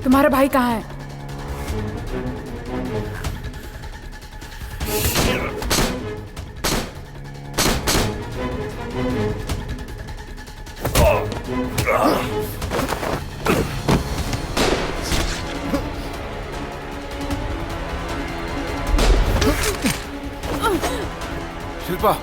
तुम्हारा भाई कहाँ है? शिल्पा,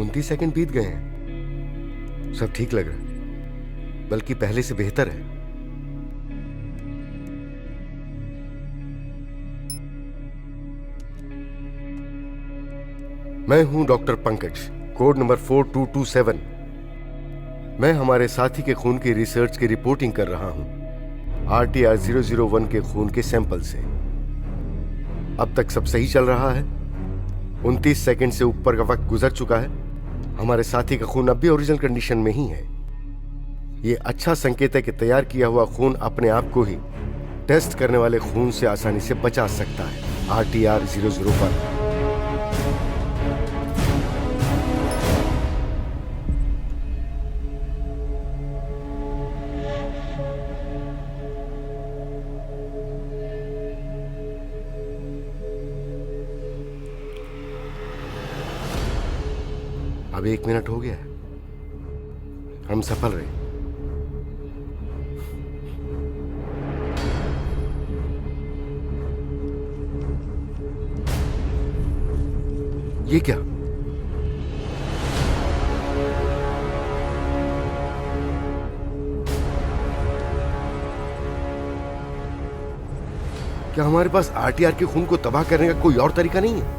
उनतीस सेकंड बीत गए हैं। सब ठीक लग रहा है, बल्कि पहले से बेहतर है। मैं हूं डॉक्टर पंकज, कोड नंबर 4227। मैं हमारे साथी के खून की रिसर्च की रिपोर्टिंग कर रहा हूं RTR 001 के खून के सैंपल से। अब तक सब सही चल रहा है। 29 सेकंड से ऊपर का वक्त गुजर चुका है। हमारे साथी का खून अब भी ओरिजिनल कंडीशन में ही है। यह अच्छा संकेत है कि तैयार किया हुआ खून अपने आप को ही टेस्ट करने वाले खून से आसानी से बचा सकता है। RTR 001। अब 1 मिनट हो गया है। हम सफल रहे। ये क्या? क्या हमारे पास RTR के खून को तबाह करने का कोई और तरीका नहीं है?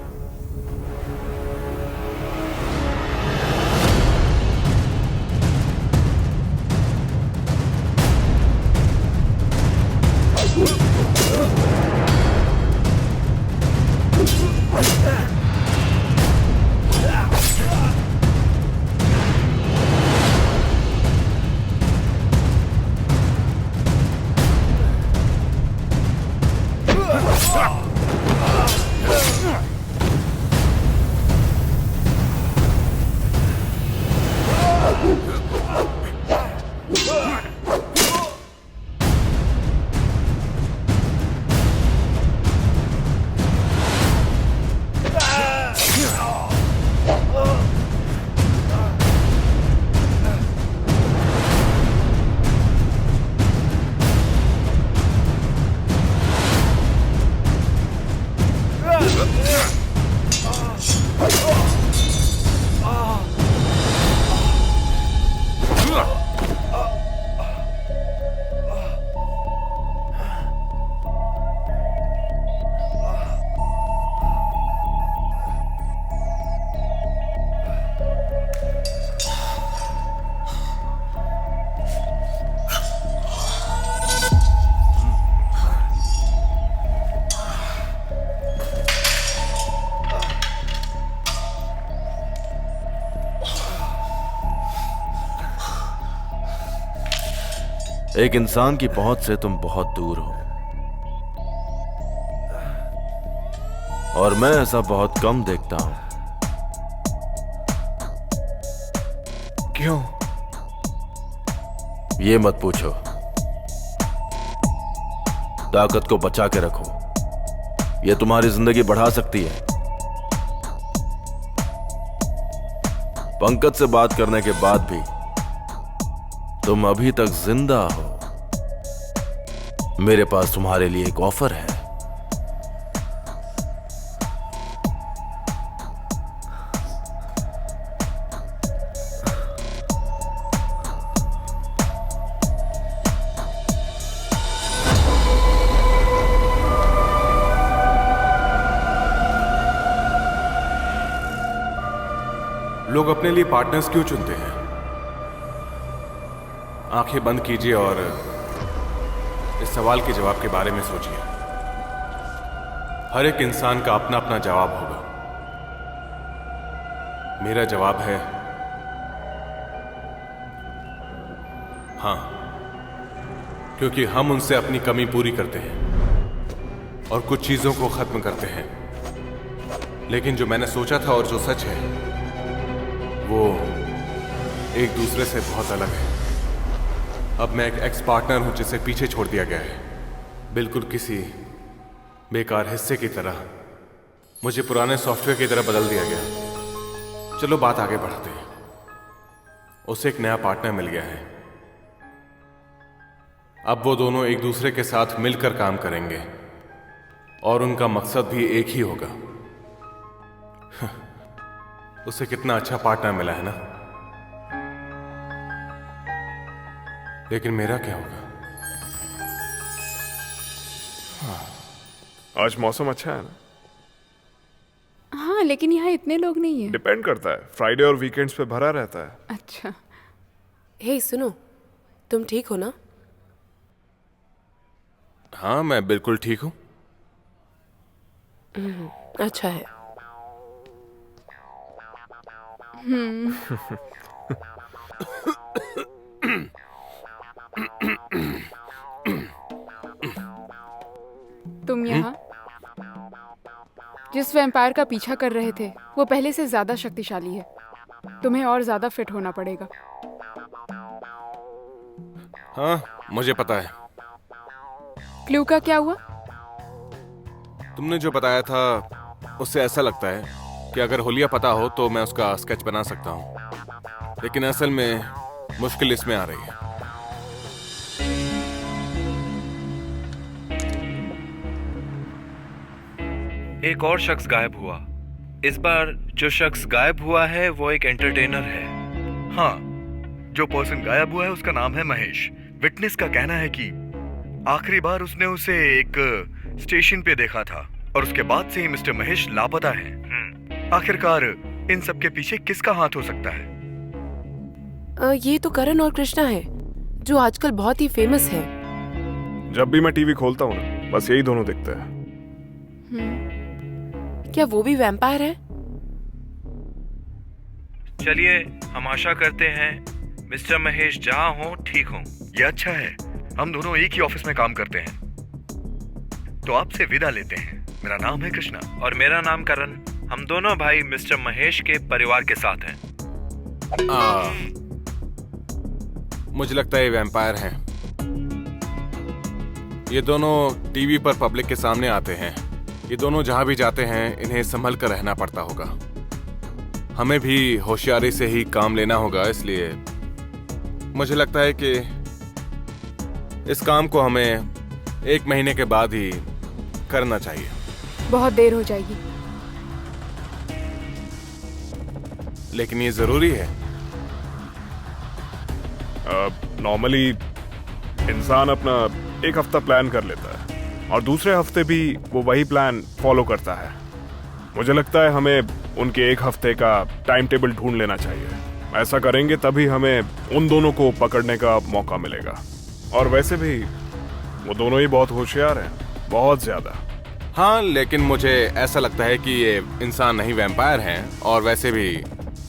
एक इंसान की पहुंच से तुम बहुत दूर हो, और मैं ऐसा बहुत कम देखता हूं। क्यों? ये मत पूछो। ताकत को बचा के रखो। ये तुम्हारी जिंदगी बढ़ा सकती है। पंकज से बात करने के बाद भी तुम अभी तक जिंदा हो। मेरे पास तुम्हारे लिए एक ऑफर है। लोग अपने लिए पार्टनर्स क्यों चुनते हैं? आंखें बंद कीजिए और इस सवाल के जवाब के बारे में सोचिए। हर एक इंसान का अपना अपना जवाब होगा। मेरा जवाब है हाँ, क्योंकि हम उनसे अपनी कमी पूरी करते हैं और कुछ चीजों को खत्म करते हैं। लेकिन जो मैंने सोचा था और जो सच है वो एक दूसरे से बहुत अलग है। अब मैं एक एक्स पार्टनर हूं जिसे पीछे छोड़ दिया गया है, बिल्कुल किसी बेकार हिस्से की तरह। मुझे पुराने सॉफ्टवेयर की तरह बदल दिया गया। चलो बात आगे बढ़ाते हैं। उसे एक नया पार्टनर मिल गया है। अब वो दोनों एक दूसरे के साथ मिलकर काम करेंगे और उनका मकसद भी एक ही होगा। उसे कितना अच्छा पार्टनर मिला है ना। लेकिन मेरा क्या होगा? आज मौसम अच्छा है ना? हाँ, लेकिन यहाँ इतने लोग नहीं हैं। डिपेंड करता है, फ्राइडे और वीकेंड्स पे भरा रहता है। अच्छा। हे सुनो, तुम ठीक हो ना? हाँ, मैं बिल्कुल ठीक हूं। अच्छा है। तुम यहाँ जिस वैम्पायर का पीछा कर रहे थे वो पहले से ज्यादा शक्तिशाली है। तुम्हें और ज्यादा फिट होना पड़ेगा। हाँ, मुझे पता है। क्लू का क्या हुआ? तुमने जो बताया था उससे ऐसा लगता है कि अगर होलिया पता हो तो मैं उसका स्केच बना सकता हूँ। लेकिन असल में मुश्किल इसमें आ रही है। एक और शख्स गायब हुआ। इस बार जो शख्स गायब हुआ है वो एक एंटरटेनर है। हाँ, जो पर्सन गायब हुआ है उसका नाम है महेश। विटनेस का कहना है कि आखिरी बार उसने उसे एक स्टेशन पे देखा था और उसके बाद से ही मिस्टर महेश लापता है। आखिरकार इन सब के पीछे किसका हाथ हो सकता है? ये तो करण और कृष्णा है जो आजकल बहुत ही फेमस है। जब भी मैं टीवी खोलता हूँ ना, बस यही दोनों दिखते हैं। क्या वो भी वैम्पायर है? चलिए, हम आशा करते हैं मिस्टर महेश जहाँ हो ठीक हो। ये अच्छा है, हम दोनों एक ही ऑफिस में काम करते हैं। तो आपसे विदा लेते हैं। मेरा नाम है कृष्णा और मेरा नाम करण। हम दोनों भाई मिस्टर महेश के परिवार के साथ हैं। मुझे लगता है ये वैम्पायर हैं। ये दोनों टीवी पर पब्लिक के सामने आते हैं। ये दोनों जहां भी जाते हैं इन्हें संभल कर रहना पड़ता होगा। हमें भी होशियारी से ही काम लेना होगा। इसलिए मुझे लगता है कि इस काम को हमें 1 महीने के बाद ही करना चाहिए। बहुत देर हो जाएगी। लेकिन ये जरूरी है। नॉर्मली इंसान अपना 1 हफ्ता प्लान कर लेता है और दूसरे हफ्ते भी वो वही प्लान फॉलो करता है। मुझे लगता है हमें उनके 1 हफ्ते का टाइम टेबल ढूंढ लेना चाहिए। ऐसा करेंगे तभी हमें उन दोनों को पकड़ने का मौका मिलेगा। और वैसे भी वो दोनों ही बहुत होशियार हैं, बहुत ज्यादा। हाँ, लेकिन मुझे ऐसा लगता है कि ये इंसान नहीं वैम्पायर हैं। और वैसे भी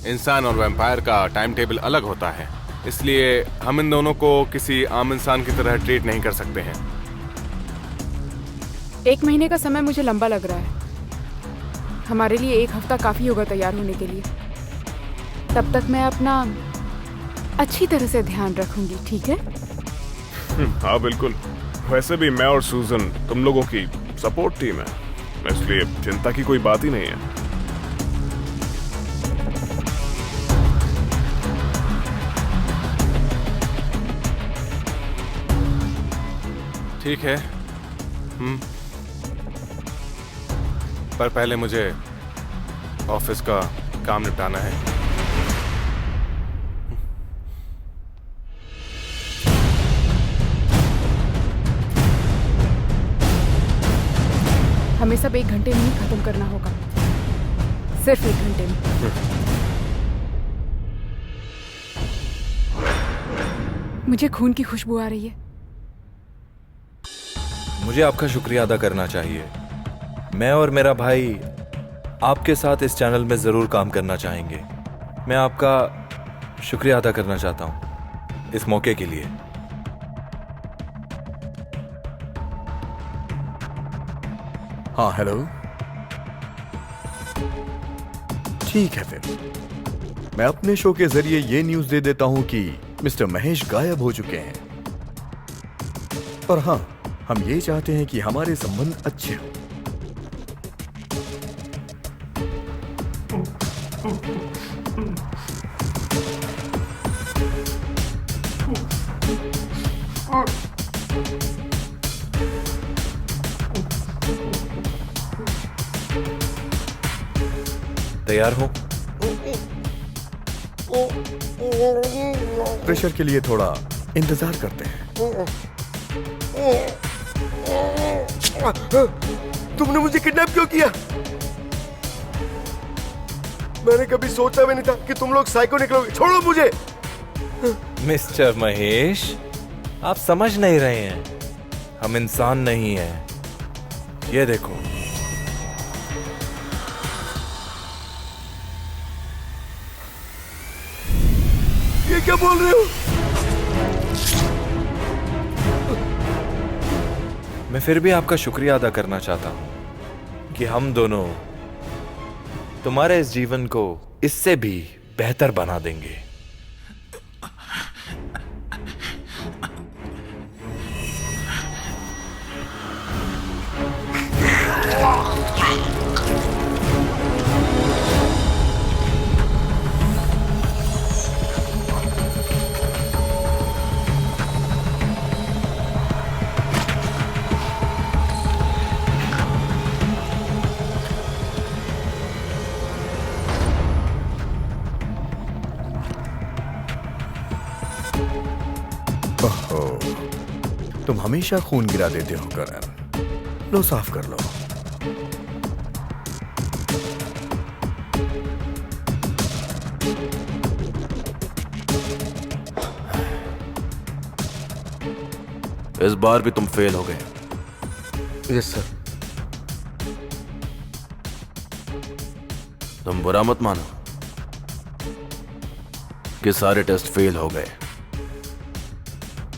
इंसान और वैम्पायर का टाइम टेबल अलग होता है। इसलिए हम इन दोनों को किसी आम इंसान की तरह ट्रीट नहीं कर सकते हैं। 1 महीने का समय मुझे लंबा लग रहा है। हमारे लिए 1 हफ्ता काफी होगा तैयार होने के लिए। तब तक मैं अपना अच्छी तरह से ध्यान रखूंगी, ठीक है? हाँ बिल्कुल। वैसे भी मैं और सूजन तुम लोगों की सपोर्ट टीम है। इसलिए चिंता की कोई बात ही नहीं है। ठीक है। पर पहले मुझे ऑफिस का काम निपटाना है। हमें सब 1 घंटे में ही खत्म करना होगा, सिर्फ 1 घंटे में। मुझे खून की खुशबू आ रही है। मुझे आपका शुक्रिया अदा करना चाहिए। मैं और मेरा भाई आपके साथ इस चैनल में जरूर काम करना चाहेंगे। मैं आपका शुक्रिया अदा करना चाहता हूं इस मौके के लिए। हाँ हेलो। ठीक है फिर मैं अपने शो के जरिए ये न्यूज दे देता हूं कि मिस्टर महेश गायब हो चुके हैं। और हाँ, हम ये चाहते हैं कि हमारे संबंध अच्छे हों। तैयार हो? प्रेशर के लिए थोड़ा इंतजार करते हैं। तुमने मुझे किडनैप क्यों किया? मैंने कभी सोचा भी नहीं था कि तुम लोग साइको निकलोगे। छोड़ो मुझे। मिस्टर महेश, आप समझ नहीं रहे हैं। हम इंसान नहीं हैं। ये देखो, ये क्या बोल रहे हो? मैं फिर भी आपका शुक्रिया अदा करना चाहता हूं कि हम दोनों तुम्हारे इस जीवन को इससे भी बेहतर बना देंगे। ओहो, तुम हमेशा खून गिरा देते हो करण। लो साफ कर लो। इस बार भी तुम फेल हो गए। Yes sir. तुम बुरा मत मानो कि सारे टेस्ट फेल हो गए।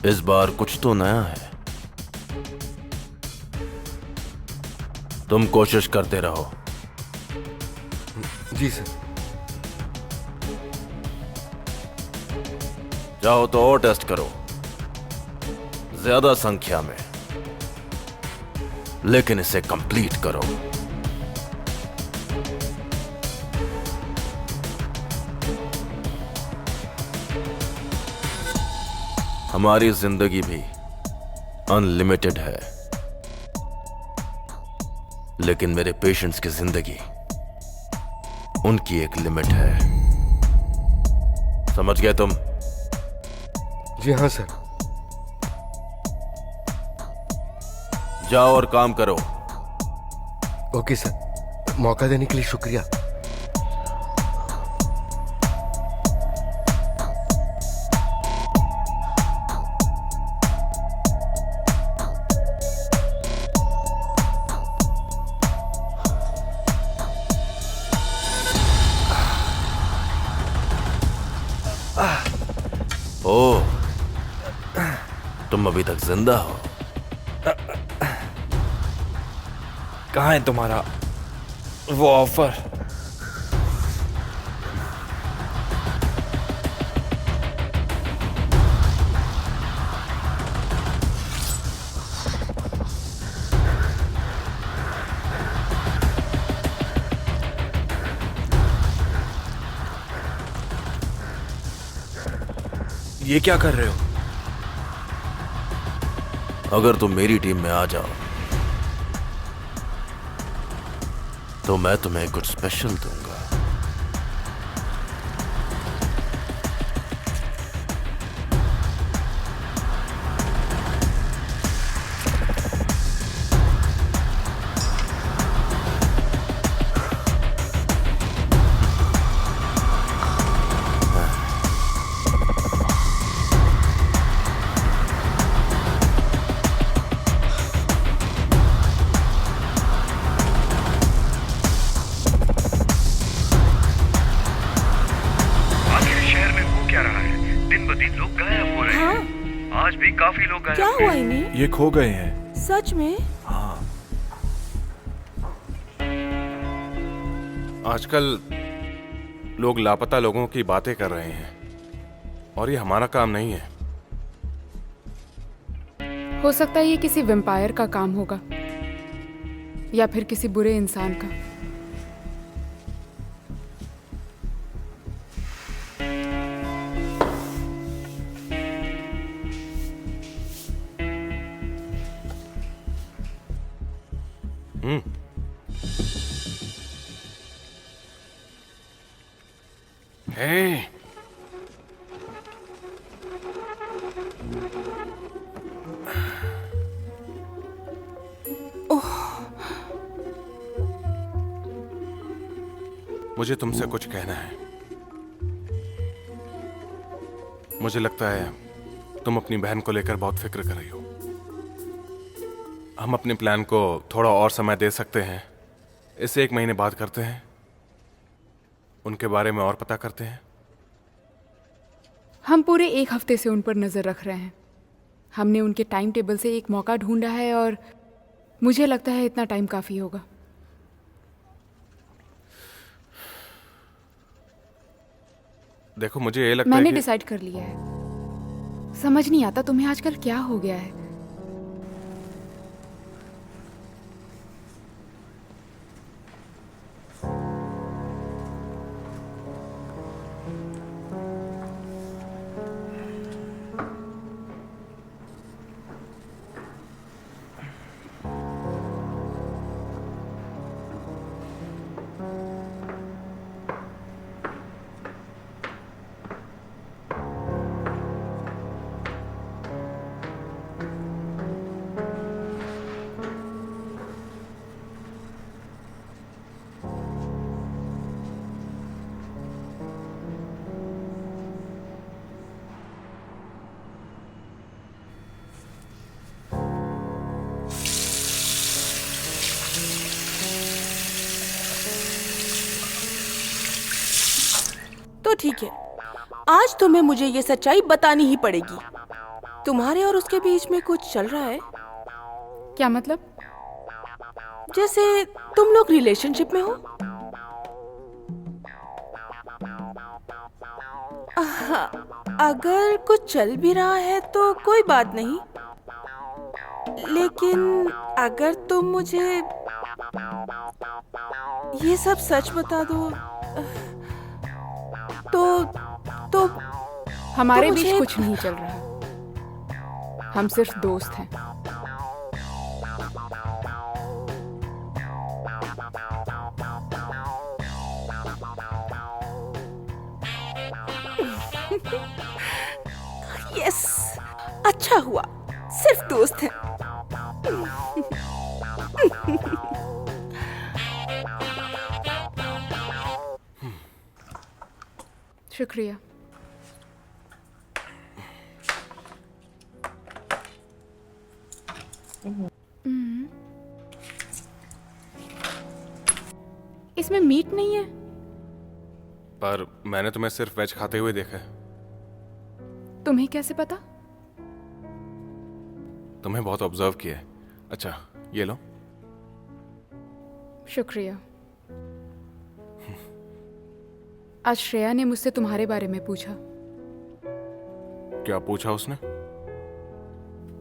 इस बार कुछ तो नया है। तुम कोशिश करते रहो। जी सर। चाहो तो और टेस्ट करो, ज्यादा संख्या में, लेकिन इसे कंप्लीट करो। हमारी जिंदगी भी अनलिमिटेड है, लेकिन मेरे पेशेंट्स की जिंदगी, उनकी एक लिमिट है। समझ गए तुम? जी हाँ सर। जाओ और काम करो। ओके सर, मौका देने के लिए शुक्रिया। ओ, तुम अभी तक जिंदा हो। कहाँ है तुम्हारा वो ऑफर? ये क्या कर रहे हो? अगर तुम मेरी टीम में आ जाओ तो मैं तुम्हें कुछ स्पेशल दूंगा। आखिर शहर में हो क्या रहा है? दिन ब दिन लोग गायब हो रहे हैं। आज भी काफी लोग गायब क्या हुए हुआ हैं। इन्हें? ये खो गए हैं। सच में? आजकल लोग लापता लोगों की बातें कर रहे हैं और ये हमारा काम नहीं है। हो सकता है ये किसी वेम्पायर का काम होगा या फिर किसी बुरे इंसान का। हे, मुझे तुमसे कुछ कहना है। मुझे लगता है तुम अपनी बहन को लेकर बहुत फिक्र कर रही हो। हम अपने प्लान को थोड़ा और समय दे सकते हैं। इसे 1 महीने बाद करते हैं, उनके बारे में और पता करते हैं। हम पूरे 1 हफ्ते से उन पर नजर रख रहे हैं। हमने उनके टाइम टेबल से एक मौका ढूंढा है और मुझे लगता है इतना टाइम काफी होगा। देखो, मुझे ये लगता मैंने है कि डिसाइड कर लिया है। समझ नहीं आता तुम्हें आजकल क्या हो गया है। तो ठीक है, आज तुम्हें मुझे ये सच्चाई बतानी ही पड़ेगी। तुम्हारे और उसके बीच में कुछ चल रहा है? क्या मतलब? जैसे तुम लोग रिलेशनशिप में हो? अगर कुछ चल भी रहा है तो कोई बात नहीं, लेकिन अगर तुम मुझे ये सब सच बता दो तो हमारे तो बीच मुझे- कुछ नहीं चल रहा। हम सिर्फ दोस्त हैं। यस, अच्छा हुआ, सिर्फ दोस्त हैं। शुक्रिया। इसमें मीट नहीं है। पर मैंने तुम्हें सिर्फ वेज खाते हुए देखा है। तुम्हें कैसे पता? तुम्हें बहुत ऑब्जर्व किया है। अच्छा, ये लो। शुक्रिया। आज श्रेया ने मुझसे तुम्हारे बारे में पूछा क्या पूछा उसने?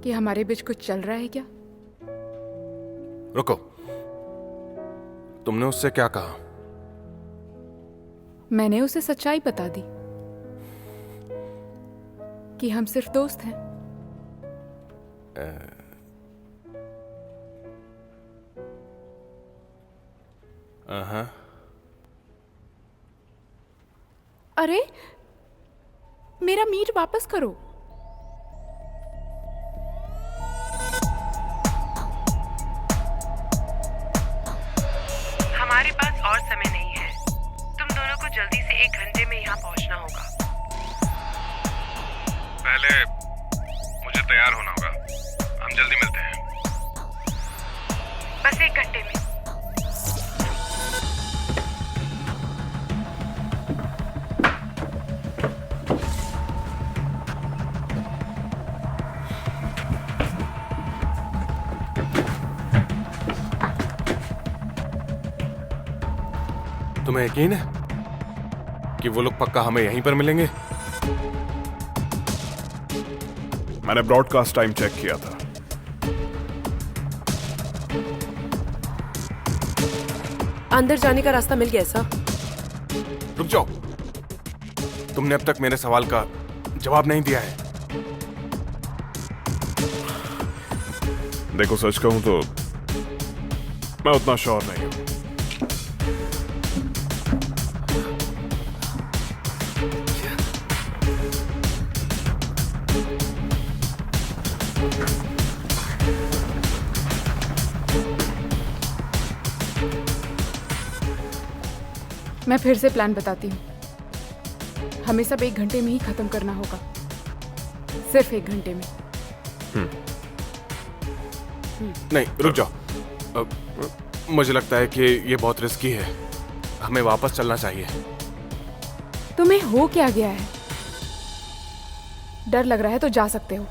कि हमारे बीच कुछ चल रहा है क्या। रुको, तुमने उससे क्या कहा? मैंने उसे सच्चाई बता दी कि हम सिर्फ दोस्त हैं। हाँ। अरे मेरा मीट वापस करो। हमारे पास और समय नहीं है। तुम दोनों को जल्दी से 1 घंटे में यहाँ पहुँचना होगा। पहले मुझे तैयार होना होगा। हम जल्दी मिलते हैं। बस 1 घंटे में। तुम्हें यकीन है कि वो लोग पक्का हमें यहीं पर मिलेंगे? मैंने ब्रॉडकास्ट टाइम चेक किया था। अंदर जाने का रास्ता मिल गया सर। रुक जाओ, तुमने अब तक मेरे सवाल का जवाब नहीं दिया है। देखो, सच कहूं तो मैं उतना श्योर नहीं हूं। मैं फिर से प्लान बताती हूँ। हमें सब 1 घंटे में ही खत्म करना होगा, सिर्फ 1 घंटे में। नहीं, रुक जाओ। मुझे लगता है कि ये बहुत रिस्की है। हमें वापस चलना चाहिए। तुम्हें हो क्या गया है? डर लग रहा है तो जा सकते हो।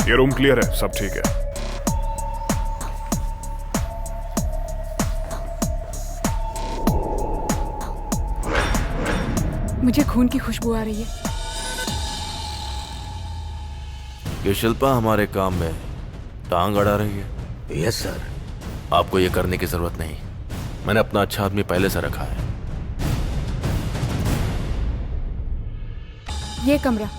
ये रूम क्लियर है, सब ठीक है। मुझे खून की खुशबू आ रही है। ये शिल्पा हमारे काम में टांग अड़ा रही है। Yes sir. आपको ये करने की जरूरत नहीं। मैंने अपना अच्छा आदमी पहले से रखा है। ये कमरा।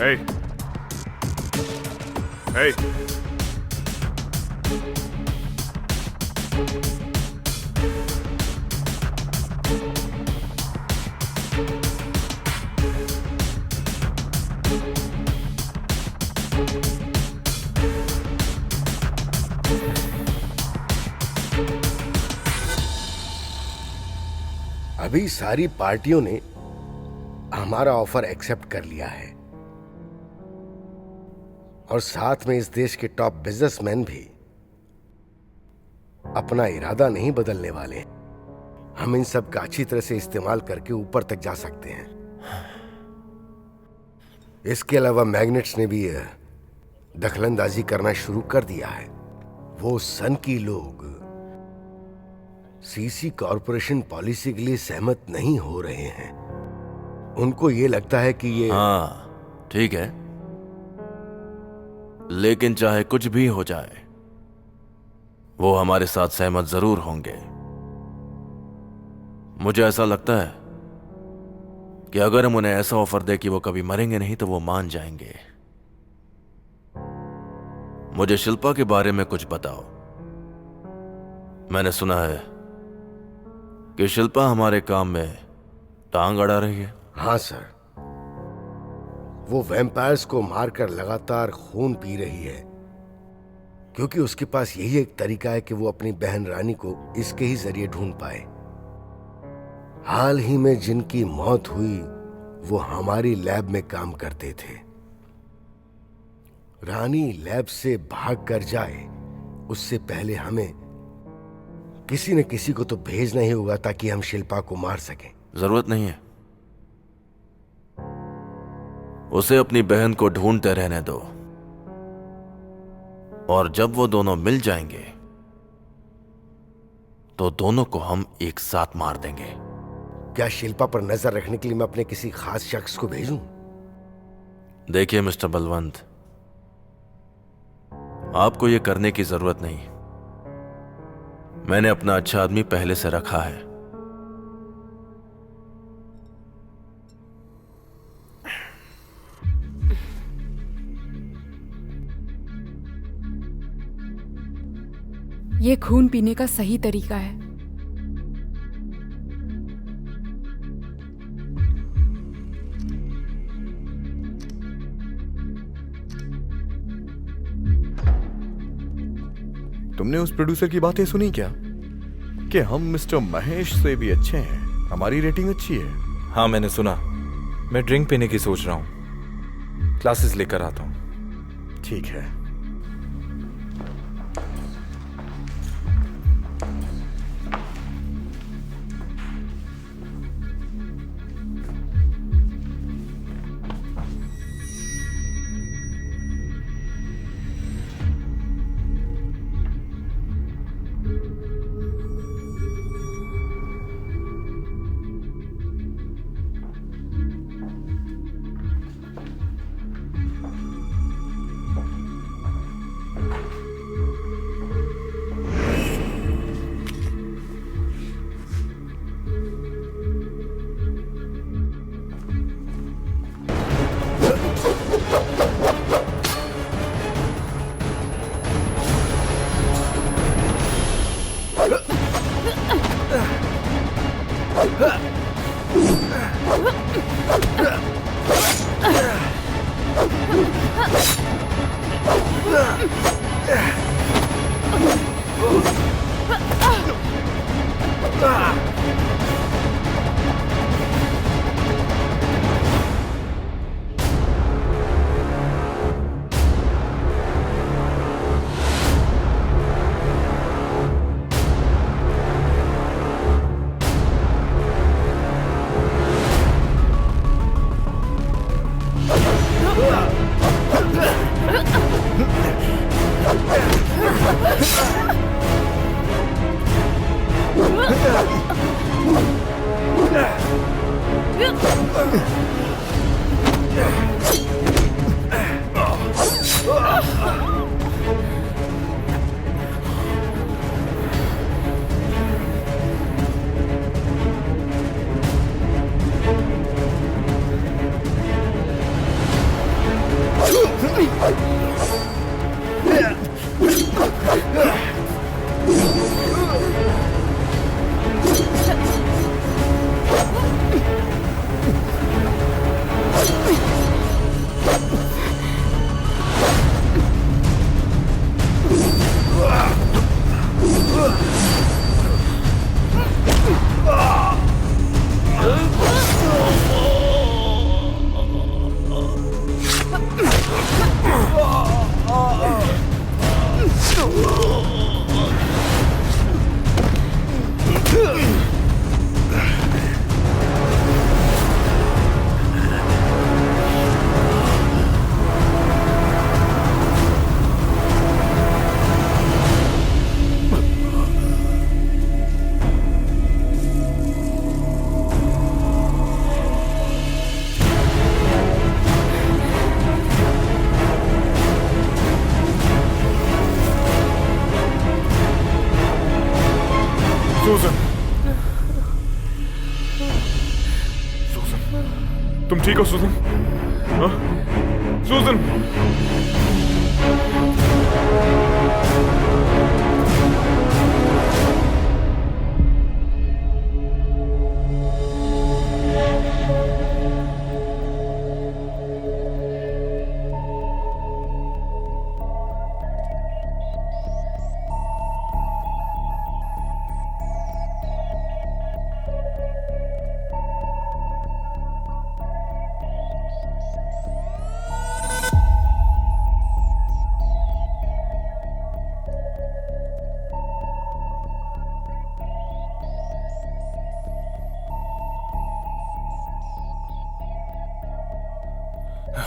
Hey. Hey. अभी सारी पार्टियों ने हमारा ऑफर एक्सेप्ट कर लिया है और साथ में इस देश के टॉप बिजनेसमैन भी अपना इरादा नहीं बदलने वाले। हम इन सब का अच्छी तरह से इस्तेमाल करके ऊपर तक जा सकते हैं। इसके अलावा मैग्नेट्स ने भी दखलंदाजी करना शुरू कर दिया है। वो सन की लोग सीसी कॉरपोरेशन पॉलिसी के लिए सहमत नहीं हो रहे हैं। उनको ये लगता है कि ये हाँ ठीक है, लेकिन चाहे कुछ भी हो जाए वो हमारे साथ सहमत जरूर होंगे। मुझे ऐसा लगता है कि अगर हम उन्हें ऐसा ऑफर दे कि वो कभी मरेंगे नहीं तो वो मान जाएंगे। मुझे शिल्पा के बारे में कुछ बताओ। मैंने सुना है कि शिल्पा हमारे काम में टांग अड़ा रही है। हाँ सर, वो वैम्पायर्स को मारकर लगातार खून पी रही है, क्योंकि उसके पास यही एक तरीका है कि वो अपनी बहन रानी को इसके ही जरिए ढूंढ पाए। हाल ही में जिनकी मौत हुई वो हमारी लैब में काम करते थे। रानी लैब से भाग कर जाए उससे पहले हमें किसी न किसी को तो भेजना ही होगा ताकि हम शिल्पा को मार सकें। जरूरत नहीं है, उसे अपनी बहन को ढूंढते रहने दो, और जब वो दोनों मिल जाएंगे तो दोनों को हम एक साथ मार देंगे। क्या शिल्पा पर नजर रखने के लिए मैं अपने किसी खास शख्स को भेजूं? देखिए मिस्टर बलवंत, आपको यह करने की जरूरत नहीं। मैंने अपना अच्छा आदमी पहले से रखा है। ये खून पीने का सही तरीका है। तुमने उस प्रोड्यूसर की बातें सुनी क्या कि हम मिस्टर महेश से भी अच्छे हैं, हमारी रेटिंग अच्छी है? हाँ मैंने सुना। मैं ड्रिंक पीने की सोच रहा हूँ, क्लासेस लेकर आता हूँ। ठीक है। तुम ठीक हो सुजन? हाँ? सुजन!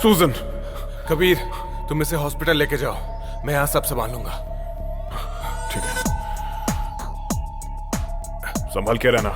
सुजन! कबीर, तुम इसे हॉस्पिटल लेके जाओ, मैं यहां सब संभाल लूंगा। ठीक है, संभल के रहना।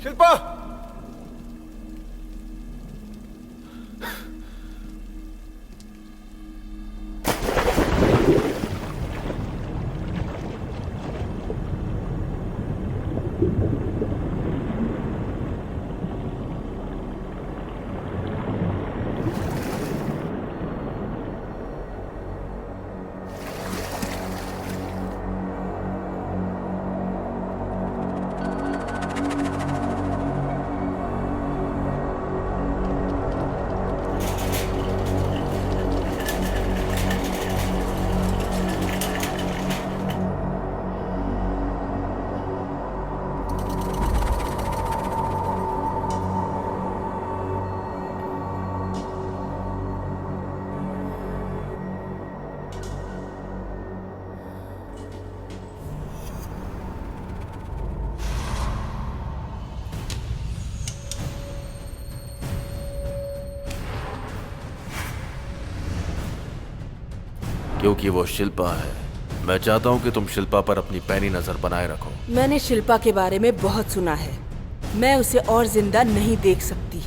शिल्पा! क्योंकि वो शिल्पा है, मैं चाहता हूं कि तुम शिल्पा पर अपनी पैनी नजर बनाए रखो। मैंने शिल्पा के बारे में बहुत सुना है, मैं उसे और जिंदा नहीं देख सकती।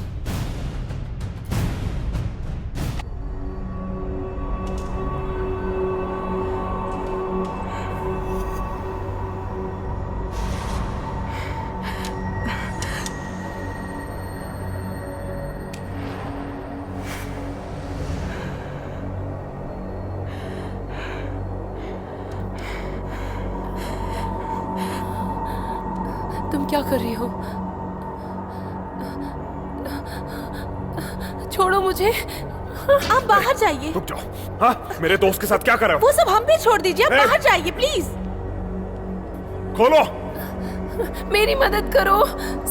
तुम क्या कर रही हो? छोड़ो मुझे। आप बाहर जाइए। रुक जाओ। हाँ, मेरे दोस्त के साथ क्या कर रहे हो? वो सब हम पे छोड़ दीजिए, आप बाहर जाइए प्लीज। खोलो। मेरी मदद करो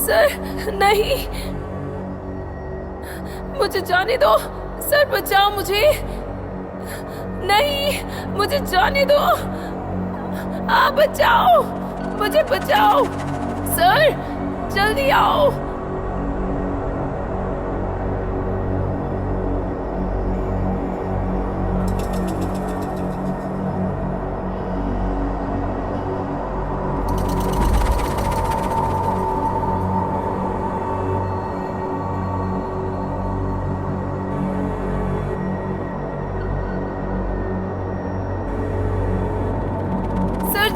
सर। नहीं, मुझे जाने दो सर, बचाओ मुझे। नहीं, मुझे जाने दो। आप बचाओ, मुझे बचाओ सर, जल्दी आओ।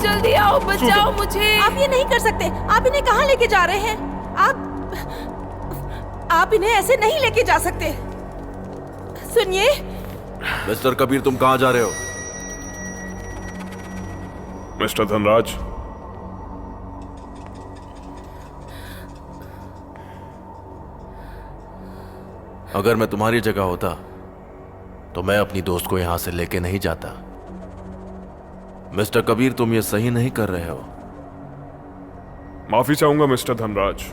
जल्दी आओ, बचाओ मुझे। आप ये नहीं कर सकते। आप इन्हें कहाँ लेके जा रहे हैं? आप इन्हें ऐसे नहीं लेके जा सकते। सुनिए मिस्टर कबीर, तुम कहाँ जा रहे हो? मिस्टर धनराज, अगर मैं तुम्हारी जगह होता तो मैं अपनी दोस्त को यहां से लेके नहीं जाता। मिस्टर कबीर, तुम ये सही नहीं कर रहे हो। माफी चाहूंगा मिस्टर धनराज,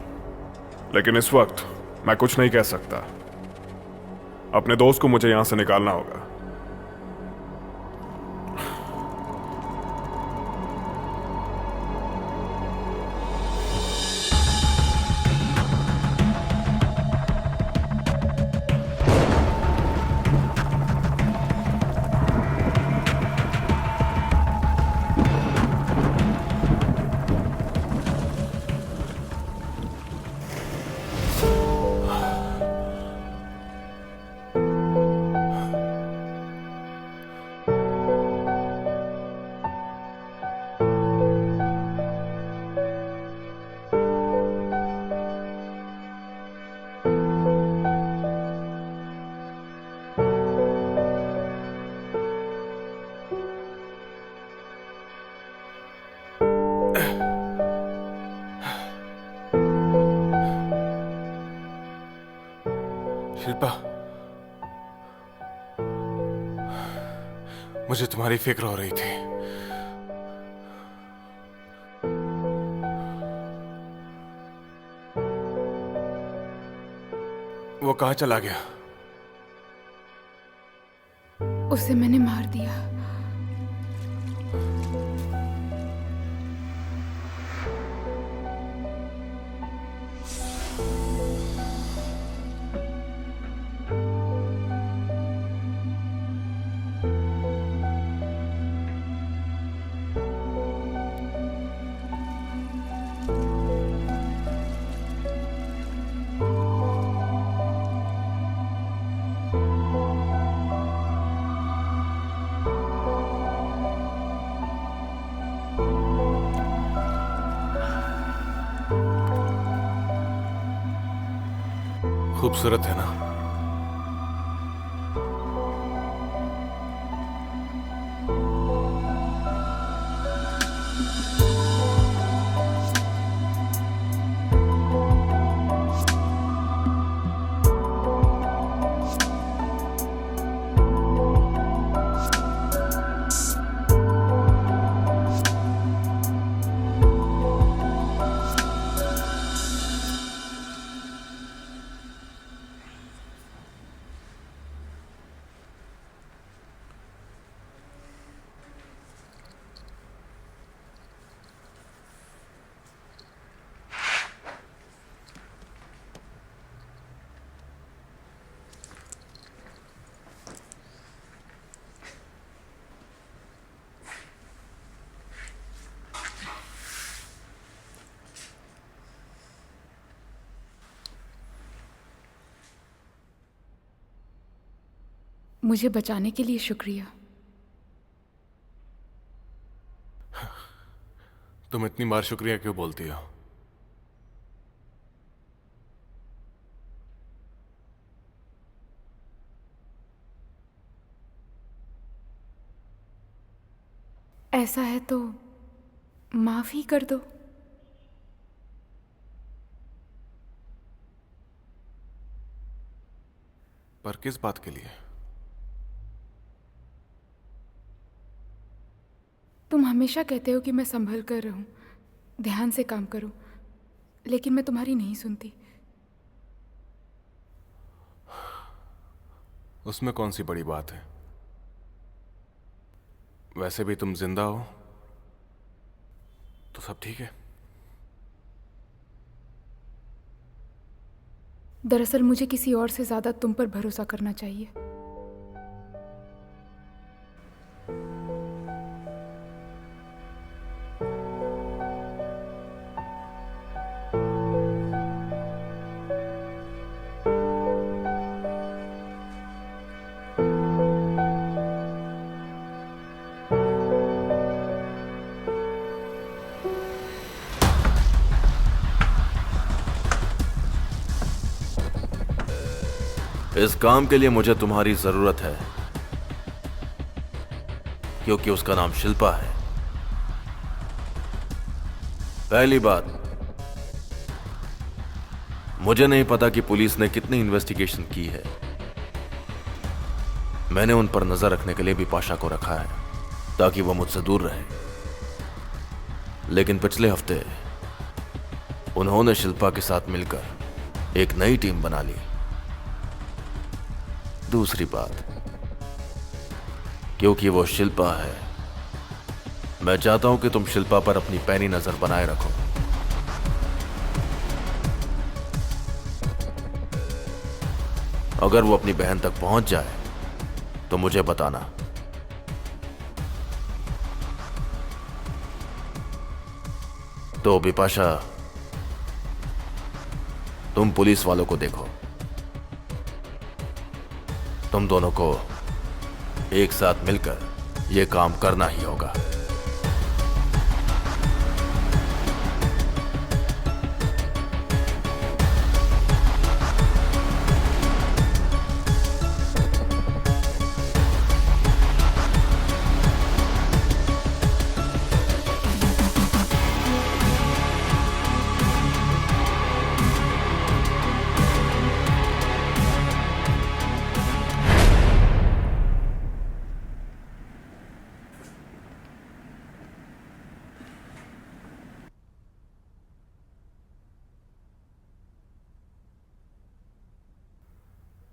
लेकिन इस वक्त मैं कुछ नहीं कह सकता। अपने दोस्त को मुझे यहां से निकालना होगा। शिल्पा, मुझे तुम्हारी फिक्र हो रही थी। वो कहाँ चला गया? उसे मैंने मार दिया। खूबसूरत है ना? मुझे बचाने के लिए शुक्रिया। तुम इतनी बार शुक्रिया क्यों बोलती हो? ऐसा है तो माफी कर दो। पर किस बात के लिए? तुम हमेशा कहते हो कि मैं संभल कर रहूं, ध्यान से काम करूं, लेकिन मैं तुम्हारी नहीं सुनती। उसमें कौन सी बड़ी बात है? वैसे भी तुम जिंदा हो तो सब ठीक है। दरअसल मुझे किसी और से ज्यादा तुम पर भरोसा करना चाहिए। इस काम के लिए मुझे तुम्हारी जरूरत है, क्योंकि उसका नाम शिल्पा है। पहली बात, मुझे नहीं पता कि पुलिस ने कितनी इन्वेस्टिगेशन की है। मैंने उन पर नजर रखने के लिए भी पाशा को रखा है ताकि वो मुझसे दूर रहे, लेकिन पिछले हफ्ते उन्होंने शिल्पा के साथ मिलकर एक नई टीम बना ली। दूसरी बात, क्योंकि वो शिल्पा है, मैं चाहता हूं कि तुम शिल्पा पर अपनी पैनी नजर बनाए रखो। अगर वो अपनी बहन तक पहुंच जाए तो मुझे बताना। तो बिपाशा, तुम पुलिस वालों को देखो, तुम दोनों को एक साथ मिलकर यह काम करना ही होगा।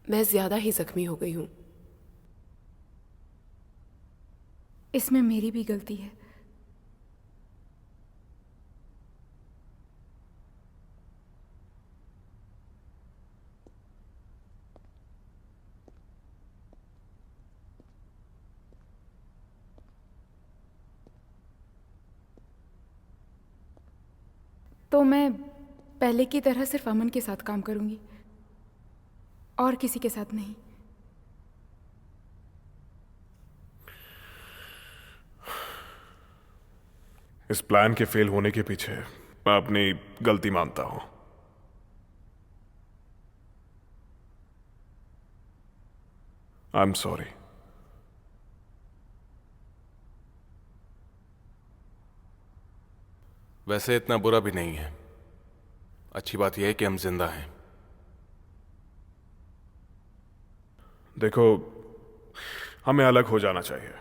मैं ज्यादा ही जख्मी हो गई हूं। इसमें मेरी भी गलती है। तो मैं पहले की तरह सिर्फ अमन के साथ काम करूंगी और किसी के साथ नहीं। इस प्लान के फेल होने के पीछे मैं अपनी गलती मानता हूं। I am sorry. वैसे इतना बुरा भी नहीं है। अच्छी बात यह है कि हम जिंदा हैं। देखो, हमें अलग हो जाना चाहिए।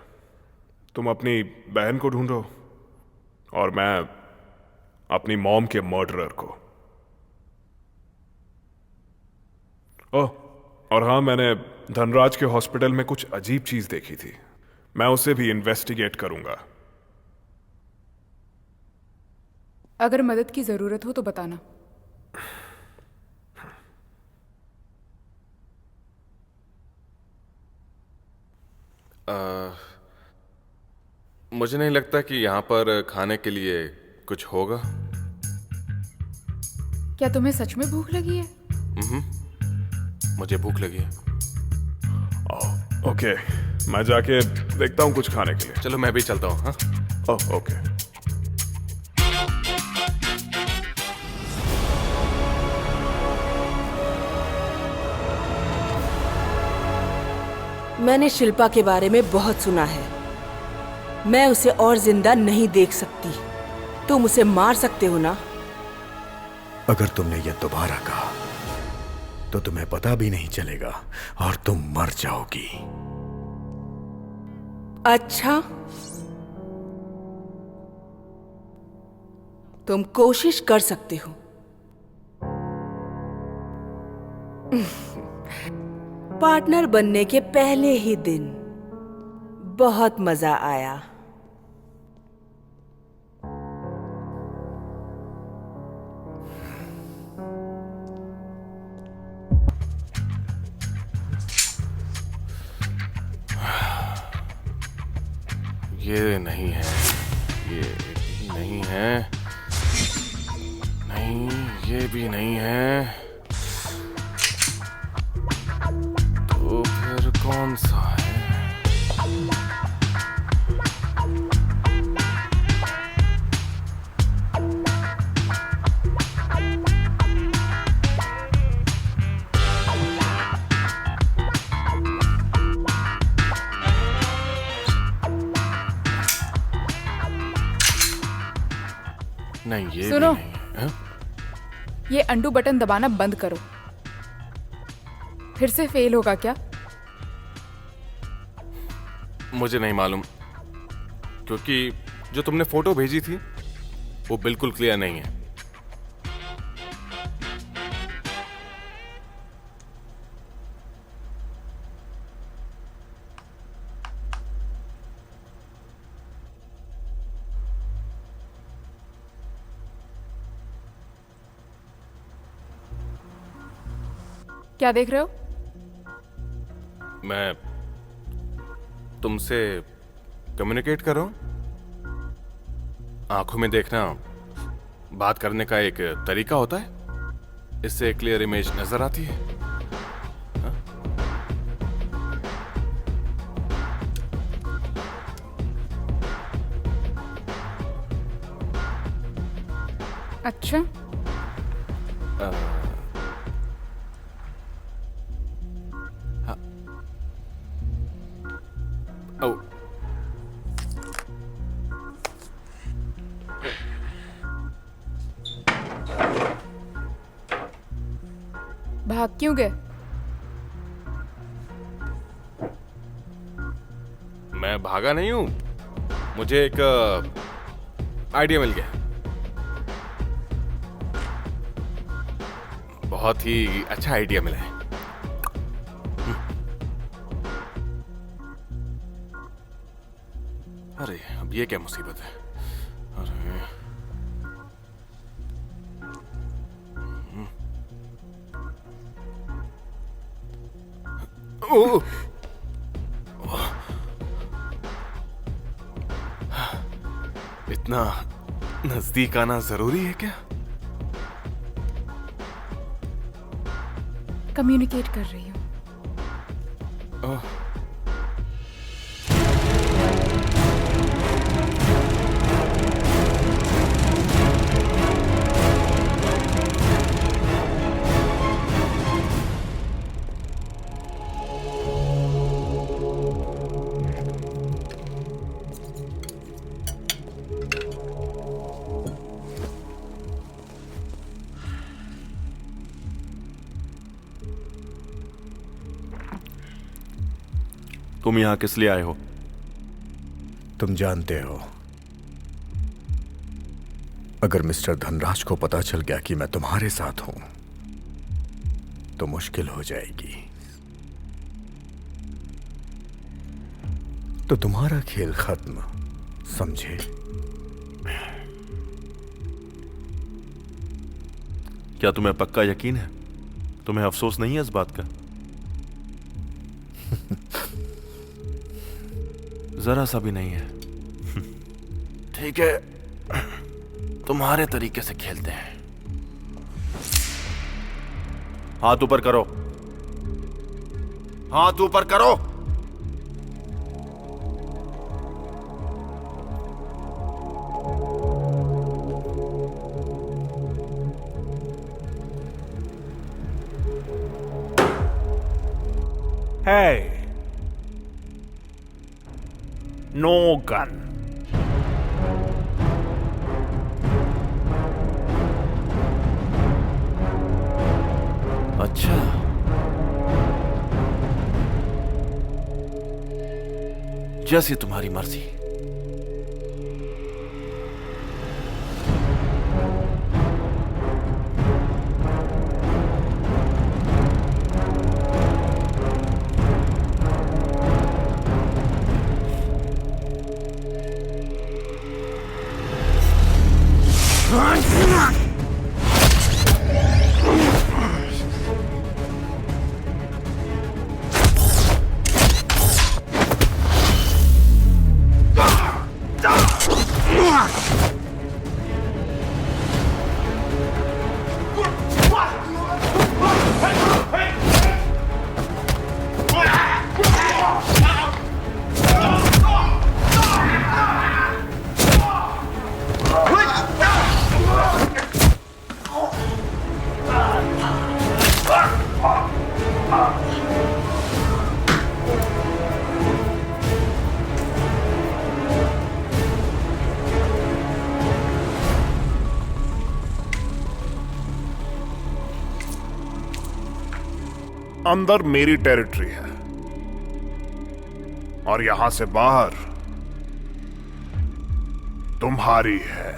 तुम अपनी बहन को ढूंढो और मैं अपनी मॉम के मर्डरर को। ओह, और हाँ, मैंने धनराज के हॉस्पिटल में कुछ अजीब चीज देखी थी। मैं उसे भी इन्वेस्टिगेट करूंगा। अगर मदद की जरूरत हो तो बताना। मुझे नहीं लगता कि यहाँ पर खाने के लिए कुछ होगा। क्या तुम्हें सच में भूख लगी है? मुझे भूख लगी है। ओके, मैं जाके देखता हूँ कुछ खाने के लिए। चलो मैं भी चलता हूँ। हाँ, ओह, ओके। मैंने शिल्पा के बारे में बहुत सुना है। मैं उसे और जिंदा नहीं देख सकती। तुम उसे मार सकते हो ना? अगर तुमने यह दोबारा कहा तो तुम्हें पता भी नहीं चलेगा और तुम मर जाओगी। अच्छा, तुम कोशिश कर सकते हो। पार्टनर बनने के पहले ही दिन बहुत मजा आया। ये नहीं है, ये भी नहीं है, नहीं, ये भी नहीं है। तो फिर कौन सा है? नहीं ये सुनो। भी नहीं है। हाँ? ये अंडू बटन दबाना बंद करो। फिर से फेल होगा क्या? मुझे नहीं मालूम, क्योंकि जो तुमने फोटो भेजी थी वो बिल्कुल क्लियर नहीं है। क्या देख रहे हो? मैं तुमसे कम्युनिकेट कर रहा हूं। आंखों में देखना बात करने का एक तरीका होता है, इससे क्लियर इमेज नजर आती है। हाँ? अच्छा, ओ, भाग क्यों गए? मैं भागा नहीं हूं, मुझे एक आइडिया मिल गया। बहुत ही अच्छा आइडिया मिला है। अरे अब ये क्या मुसीबत है? अरे ओ, इतना नजदीक आना जरूरी है क्या? कम्युनिकेट कर रही हूँ। ओह, तुम यहां किस लिए आए हो? तुम जानते हो, अगर मिस्टर धनराज को पता चल गया कि मैं तुम्हारे साथ हूं तो मुश्किल हो जाएगी। तो तुम्हारा खेल खत्म, समझे? क्या तुम्हें पक्का यकीन है? तुम्हें अफसोस नहीं है इस बात का? जरा सा भी नहीं है। ठीक है, तुम्हारे तरीके से खेलते हैं। हाथ ऊपर करो, हाथ ऊपर करो। Hey. No gun. अच्छा, जैसी तुम्हारी मर्जी। अंदर मेरी टेरिटरी है और यहां से बाहर तुम्हारी है।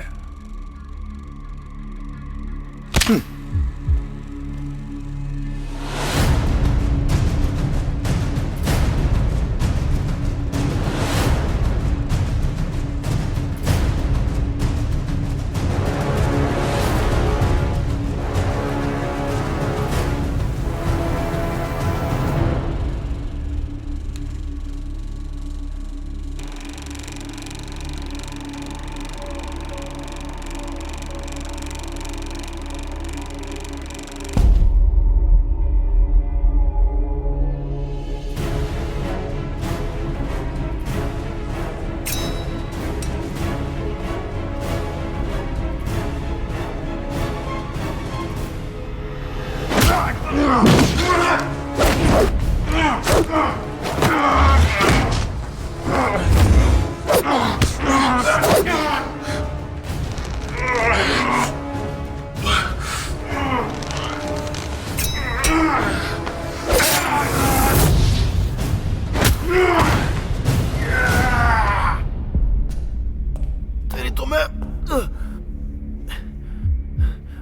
तेरी तो मैं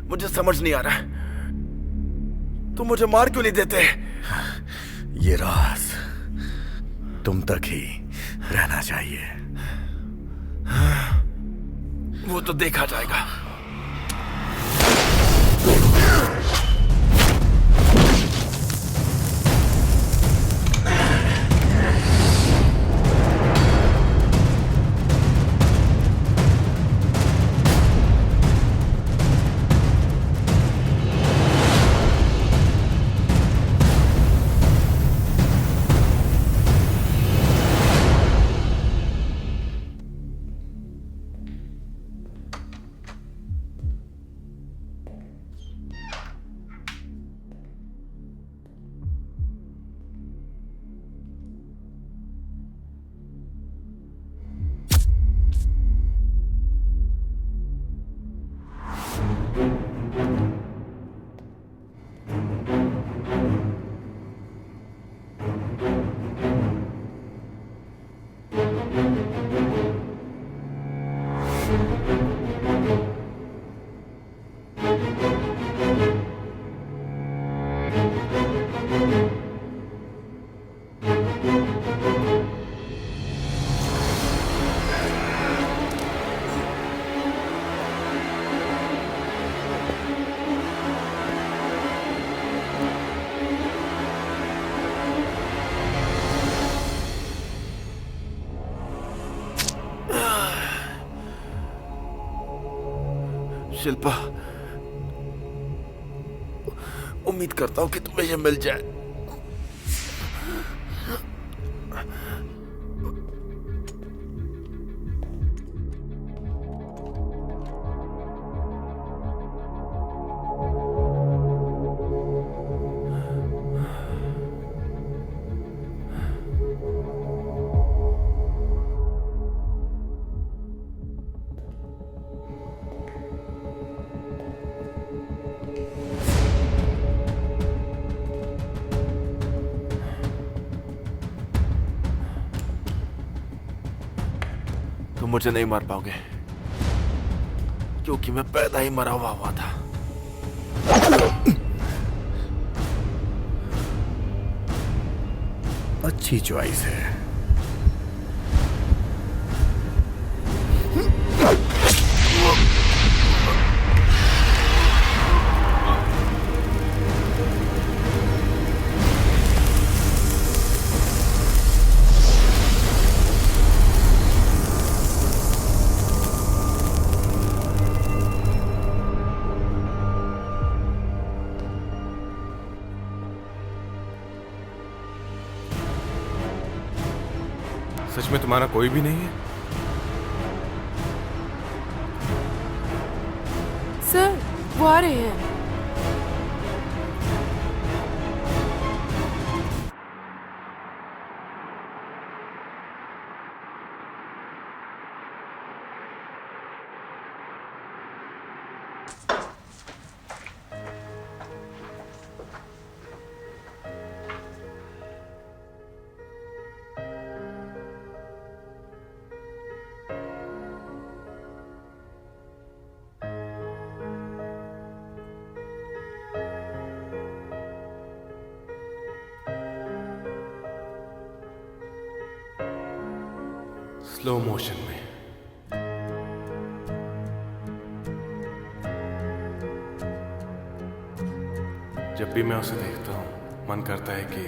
मुझे समझ नहीं आ रहा है, तुम मुझे मार क्यों नहीं देते? ये राज तुम तक ही रहना चाहिए। वो तो देखा जाएगा। शिल्पा, उम्मीद करता हूं कि तुम्हें यह मिल जाए। तुम मुझे नहीं मार पाओगे क्योंकि मैं पैदा ही मरा हुआ था। अच्छी चॉइस है। सच में तुम्हारा कोई भी नहीं है? सर, वो आ रहे हैं। स्लो मोशन में। जब भी मैं उसे देखता हूं मन करता है कि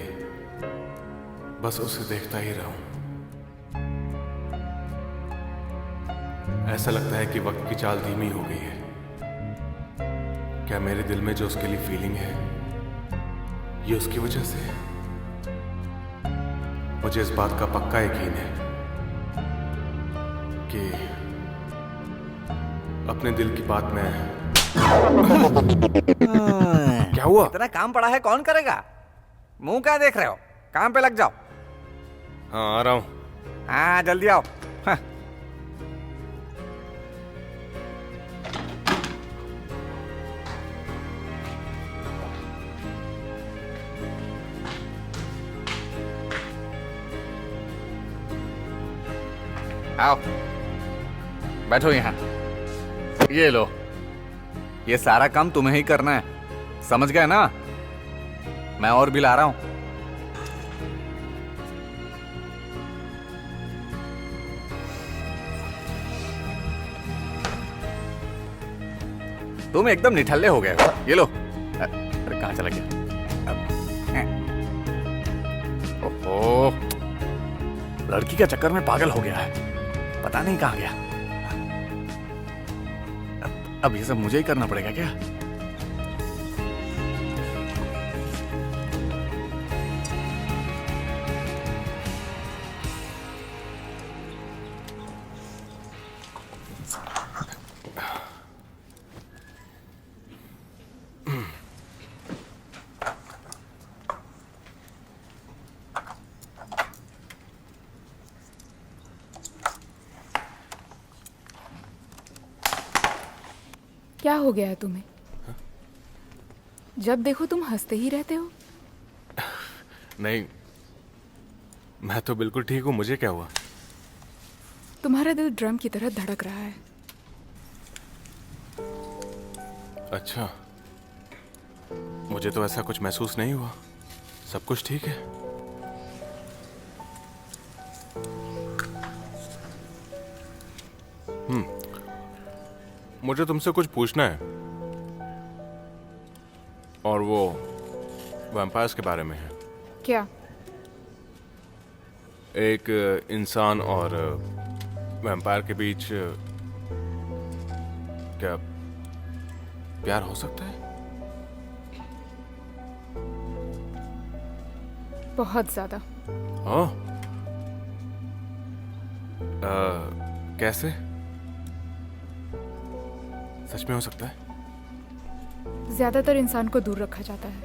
बस उसे देखता ही रहूं। ऐसा लगता है कि वक्त की चाल धीमी हो गई है। क्या मेरे दिल में जो उसके लिए फीलिंग है ये उसकी वजह से है? मुझे इस बात का पक्का यकीन है कि अपने दिल की बात में क्या हुआ? इतना काम पड़ा है, कौन करेगा? मुंह क्या देख रहे हो? काम पे लग जाओ। हाँ आ रहा हूं। हाँ जल्दी आओ। हाँ। आओ बैठो यहाँ। ये लो, ये सारा काम तुम्हें ही करना है, समझ गए ना? मैं और भी ला रहा हूं। तुम एकदम निठल्ले हो गए हो। ये लो। अरे कहां चला गया? ओहो, लड़की के चक्कर में पागल हो गया है, पता नहीं कहां गया। अब ये सब मुझे ही करना पड़ेगा क्या? क्या हो गया है तुम्हें? जब देखो तुम हंसते ही रहते हो। नहीं, मैं तो बिल्कुल ठीक हूं। मुझे क्या हुआ? तुम्हारा दिल ड्रम की तरह धड़क रहा है। अच्छा, मुझे तो ऐसा कुछ महसूस नहीं हुआ। सब कुछ ठीक है। मुझे तुमसे कुछ पूछना है, और वो वैम्पायर्स के बारे में है। क्या? एक इंसान और वैम्पायर के बीच क्या प्यार हो सकता है? बहुत ज्यादा। ओह, कैसे? सच में हो सकता है? ज्यादातर इंसान को दूर रखा जाता है।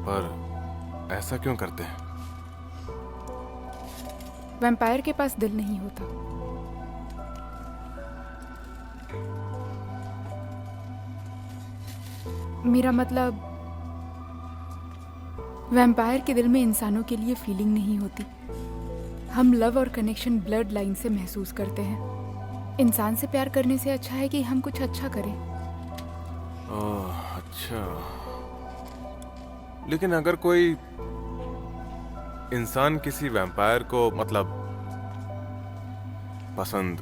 पर ऐसा क्यों करते हैं? वैम्पायर के पास दिल नहीं होता। मेरा मतलब, वैम्पायर के दिल में इंसानों के लिए फीलिंग नहीं होती। हम लव और कनेक्शन ब्लड लाइन से महसूस करते हैं। इंसान से प्यार करने से अच्छा है कि हम कुछ अच्छा करें। ओह, अच्छा। लेकिन अगर कोई इंसान किसी वैम्पायर को मतलब पसंद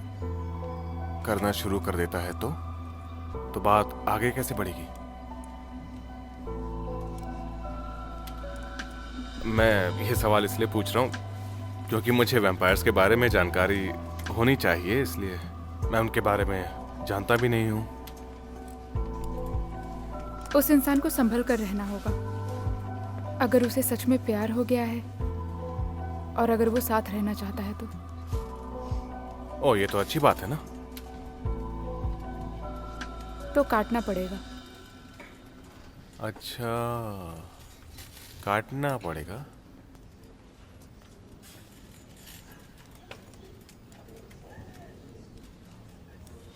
करना शुरू कर देता है तो बात आगे कैसे बढ़ेगी? मैं ये सवाल इसलिए पूछ रहा हूं क्योंकि मुझे वैम्पायर्स के बारे में जानकारी होनी चाहिए, इसलिए मैं उनके बारे में जानता भी नहीं हूं। उस इंसान को संभल कर रहना होगा। अगर उसे सच में प्यार हो गया है और अगर वो साथ रहना चाहता है तो। ओह, ये तो अच्छी बात है ना। तो काटना पड़ेगा। अच्छा, काटना पड़ेगा।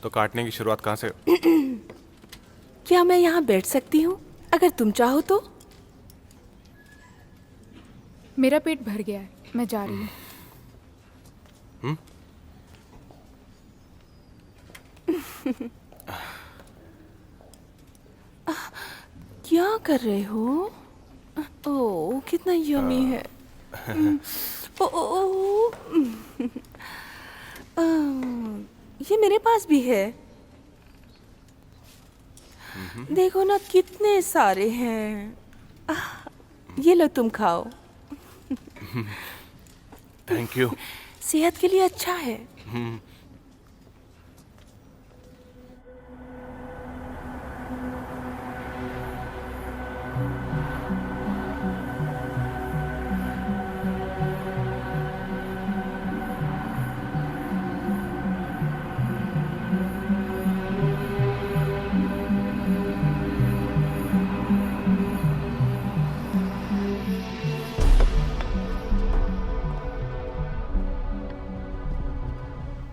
तो काटने की शुरुआत कहां से? क्या मैं यहाँ बैठ सकती हूँ अगर तुम चाहो तो? मेरा पेट भर गया है, मैं जा रही हूँ। क्या कर रहे हो? ओह, कितना यमी है। ओ, ओ, ओ, ये मेरे पास भी है। देखो ना कितने सारे हैं। ये लो तुम खाओ। Thank you. सेहत के लिए अच्छा है।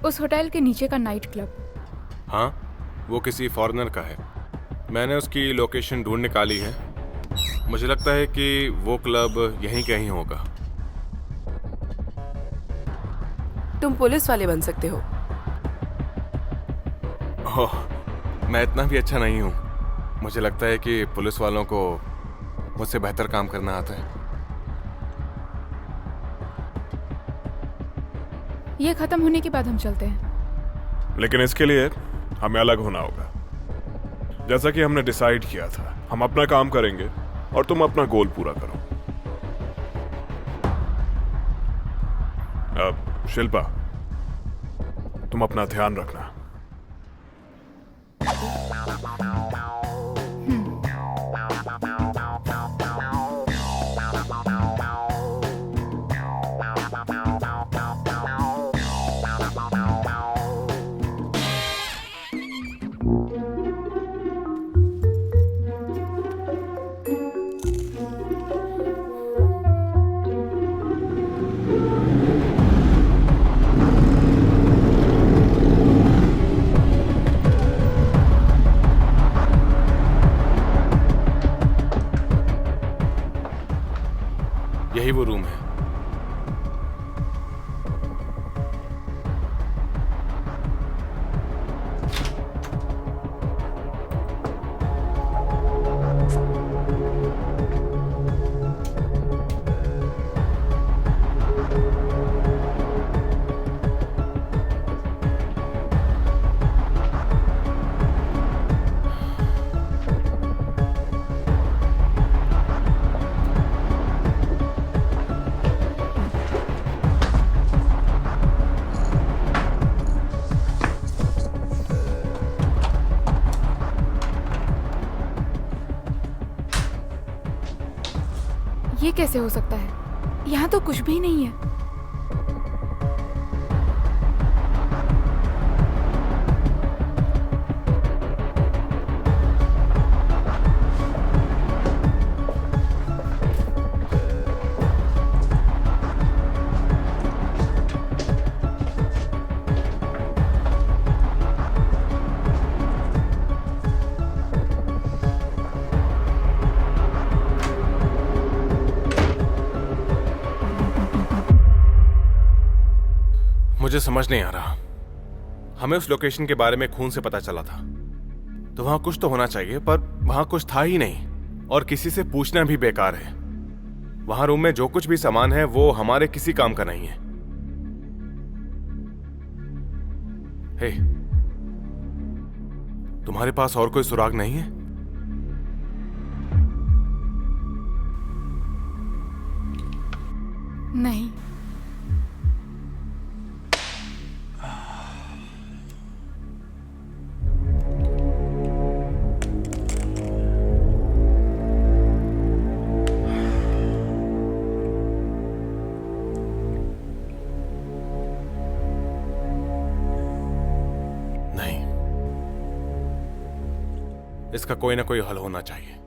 उस होटल के नीचे का नाइट क्लब। हाँ, वो किसी फॉरेनर का है। मैंने उसकी लोकेशन ढूंढ निकाली है। मुझे लगता है कि वो क्लब यहीं कहीं होगा। तुम पुलिस वाले बन सकते हो। ओह, मैं इतना भी अच्छा नहीं हूँ। मुझे लगता है कि पुलिस वालों को मुझसे बेहतर काम करना आता है। ये खत्म होने के बाद हम चलते हैं। लेकिन इसके लिए हमें अलग होना होगा। जैसा कि हमने डिसाइड किया था, हम अपना काम करेंगे और तुम अपना गोल पूरा करो। अब शिल्पा, तुम अपना ध्यान रखना। यही वो रूम है। ये कैसे हो सकता है? यहाँ तो कुछ भी नहीं है। मुझे समझ नहीं आ रहा। हमें उस लोकेशन के बारे में खून से पता चला था, तो वहां कुछ तो होना चाहिए, पर वहां कुछ था ही नहीं। और किसी से पूछना भी बेकार है। वहां रूम में जो कुछ भी सामान है वो हमारे किसी काम का नहीं है। हे, तुम्हारे पास और कोई सुराग नहीं है? नहीं। इसका कोई ना कोई हल होना चाहिए।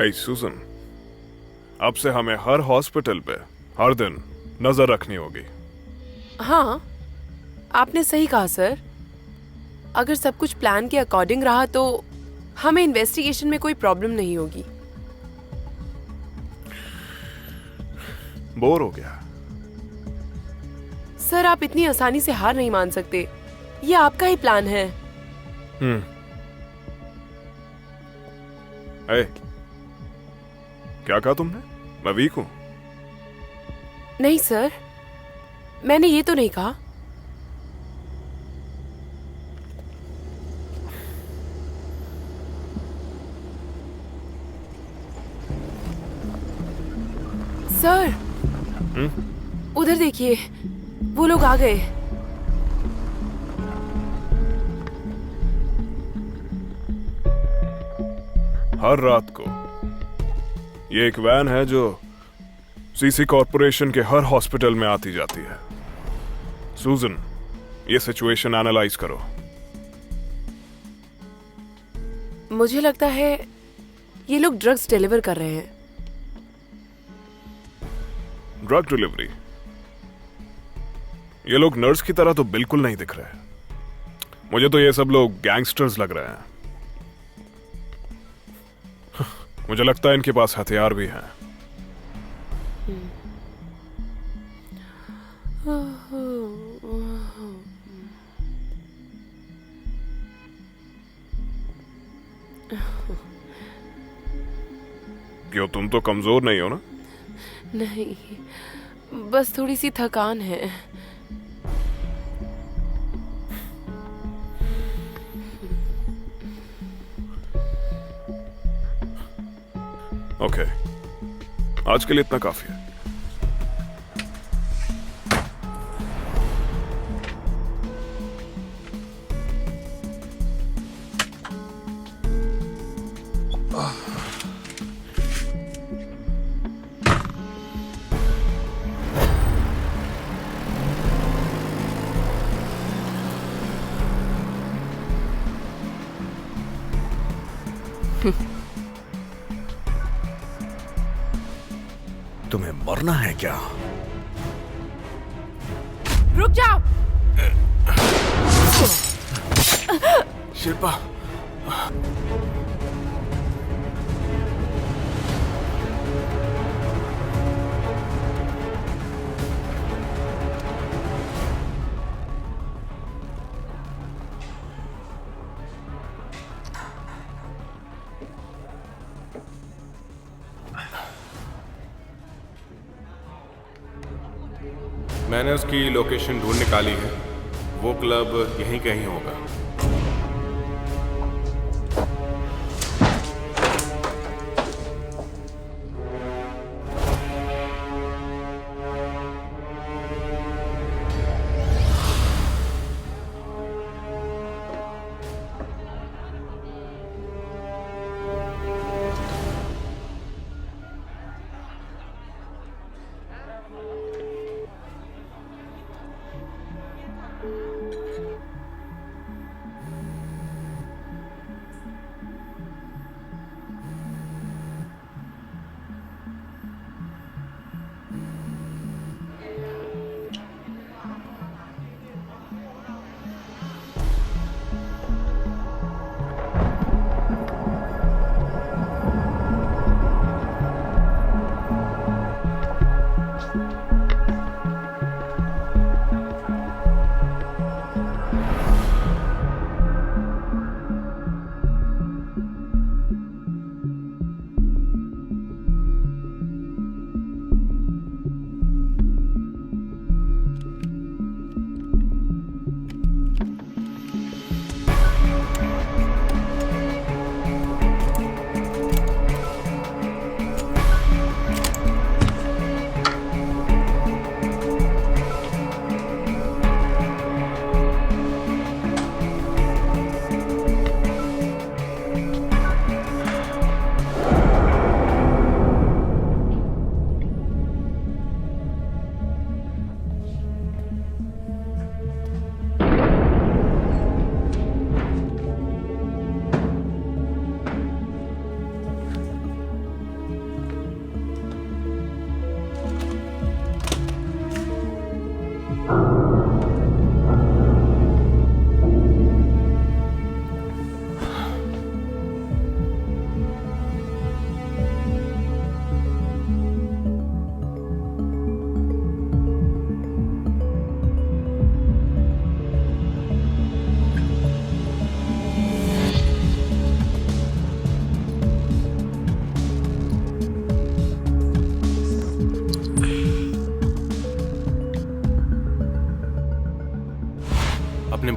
हे सुजन, अब से हमें हर हॉस्पिटल पे हर दिन नजर रखनी होगी। हाँ, आपने सही कहा सर। अगर सब कुछ प्लान के अकॉर्डिंग रहा तो हमें इन्वेस्टिगेशन में कोई प्रॉब्लम नहीं होगी। बोर हो गया। सर, आप इतनी आसानी से हार नहीं मान सकते। ये आपका ही प्लान है। ए, क्या कहा तुमने? मैं वीक हूं? नहीं सर, मैंने ये तो नहीं कहा। सर, उधर देखिए, वो लोग आ गए। हर रात को ये एक वैन है जो सीसी कॉर्पोरेशन के हर हॉस्पिटल में आती जाती है। सूजन, ये सिचुएशन एनालाइज करो। मुझे लगता है ये लोग ड्रग्स डिलीवर कर रहे हैं। Drug delivery? ये लोग नर्स की तरह तो बिल्कुल नहीं दिख रहे। मुझे तो ये सब लोग गैंगस्टर्स लग रहे हैं। मुझे लगता है इनके पास हथियार भी हैं। क्यों, तुम तो कमजोर नहीं हो ना? नहीं, बस थोड़ी सी थकान है। ओके, आज के लिए इतना काफी है। तुम्हें मरना है क्या? रुक जाओ। शिल्पा, मैंने उसकी लोकेशन ढूंढ निकाली है। वो क्लब यहीं कहीं होगा।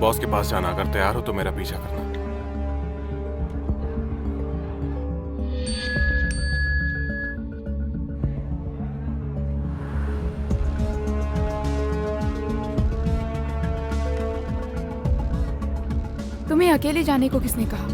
बॉस के पास जाना। अगर तैयार हो तो मेरा पीछा करना। तुम्हें अकेले जाने को किसने कहा?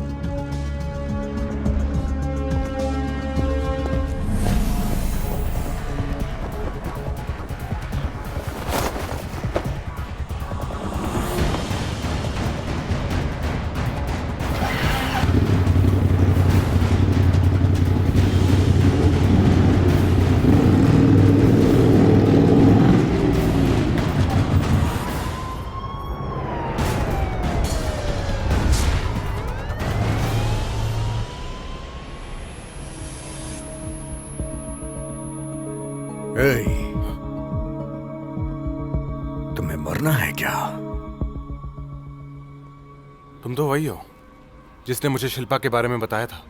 तुम्हें मरना है क्या? तुम तो वही हो जिसने मुझे शिल्पा के बारे में बताया था।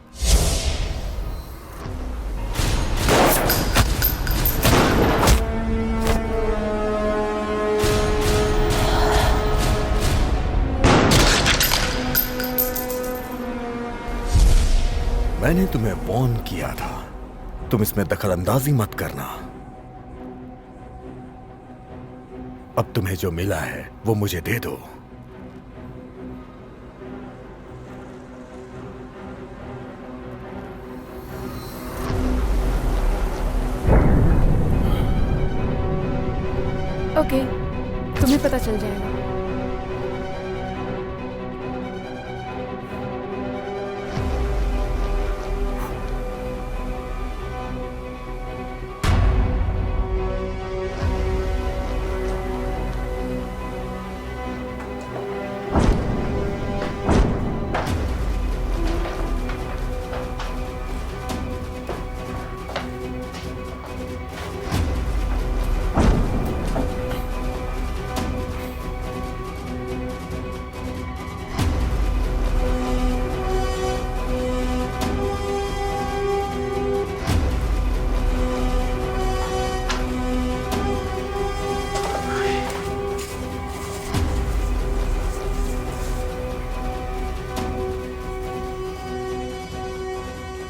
मैंने तुम्हें वॉर्न किया था, तुम इसमें दखलंदाजी मत करना। अब तुम्हें जो मिला है वो मुझे दे दो। ओके, तुम्हें पता चल जाएगा।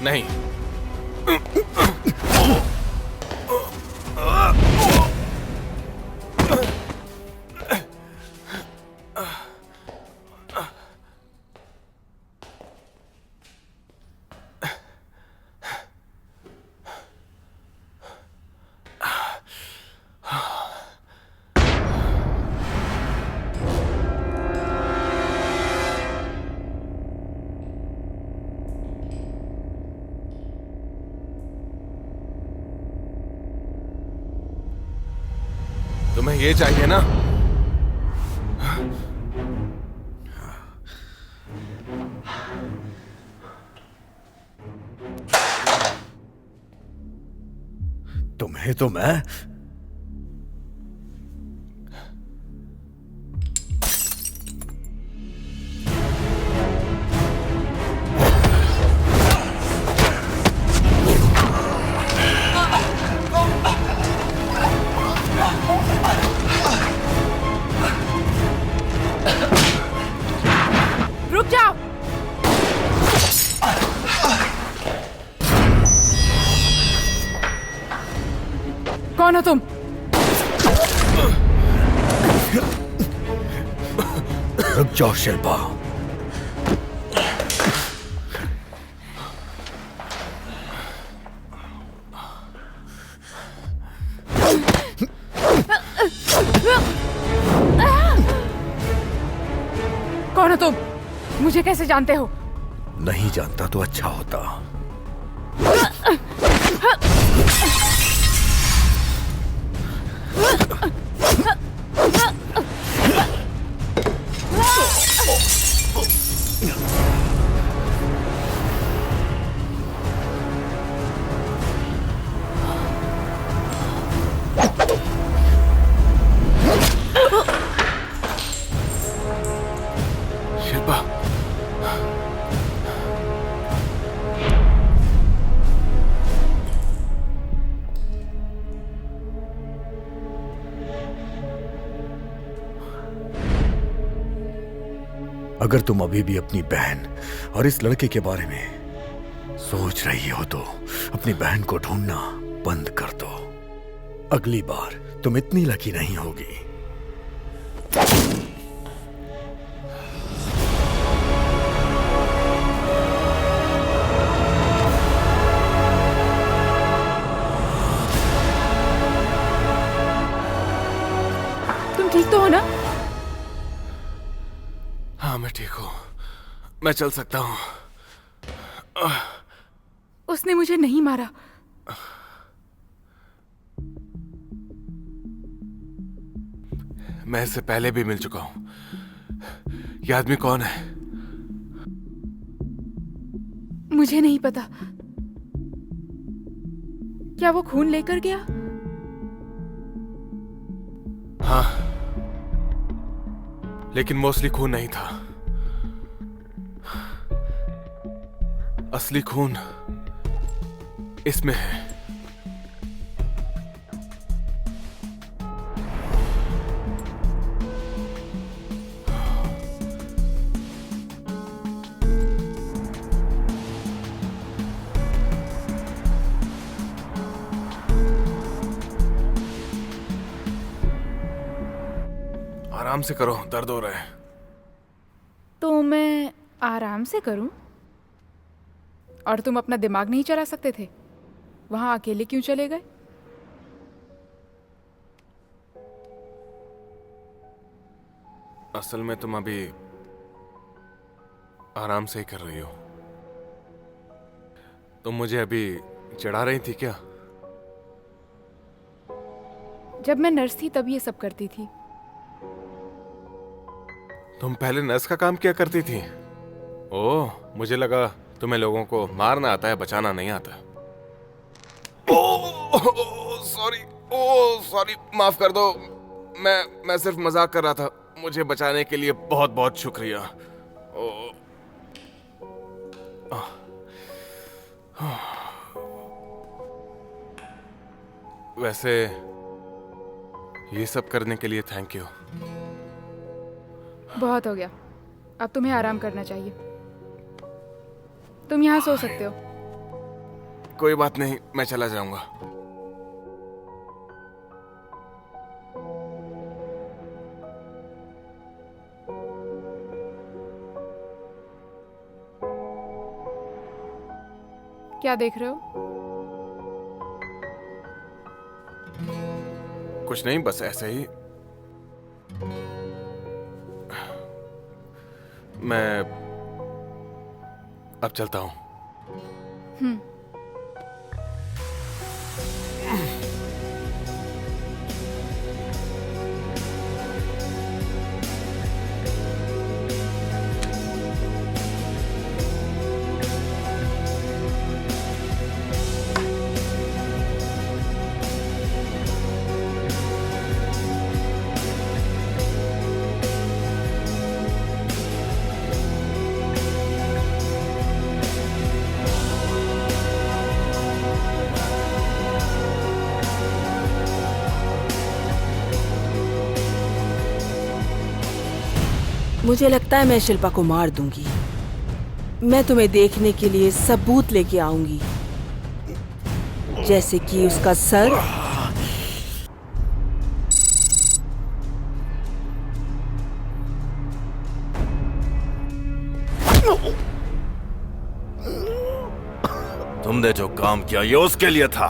नहीं, तुम्हें ये चाहिए ना? तुम्हें तो मैं रुक जाओ। कौन हो तुम? रुक जाओ शिल्पा। कौन हो तुम? मुझे कैसे जानते हो? नहीं जानता तो अच्छा होता। शिल्पा, अगर तुम अभी भी अपनी बहन और इस लड़के के बारे में सोच रही हो तो अपनी बहन को ढूंढना बंद कर दो। अगली बार तुम इतनी लकी नहीं होगी। तुम ठीक तो हो ना? हाँ मैं ठीक हूँ, मैं चल सकता हूँ। उसने मुझे नहीं मारा। मैं इससे पहले भी मिल चुका हूँ। यह आदमी कौन है? मुझे नहीं पता। क्या वो खून लेकर गया? हाँ, लेकिन मोस्टली खून नहीं था। असली खून इसमें है। आराम से करो, दर्द हो रहा है। तो मैं आराम से करूं? और तुम अपना दिमाग नहीं चला सकते थे? वहां अकेले क्यों चले गए? असल में तुम अभी आराम से ही कर रही हो। तुम मुझे अभी चिढ़ा रही थी क्या? जब मैं नर्स थी तब ये सब करती थी। तुम पहले नर्स का काम किया करती थी? ओह, मुझे लगा तुम्हें लोगों को मारना आता है, बचाना नहीं आता। ओह सॉरी, माफ कर दो। मैं सिर्फ मजाक कर रहा था। मुझे बचाने के लिए बहुत बहुत शुक्रिया। वैसे ये सब करने के लिए थैंक यू। बहुत हो गया, अब तुम्हें आराम करना चाहिए। तुम यहाँ सो सकते हो। कोई बात नहीं, मैं चला जाऊंगा। क्या देख रहे हो? कुछ नहीं, बस ऐसे ही। मैं अब चलता हूं। मुझे लगता है मैं शिल्पा को मार दूंगी। मैं तुम्हें देखने के लिए सबूत लेके आऊंगी, जैसे कि उसका सर, तुमने जो काम किया ये उसके लिए था।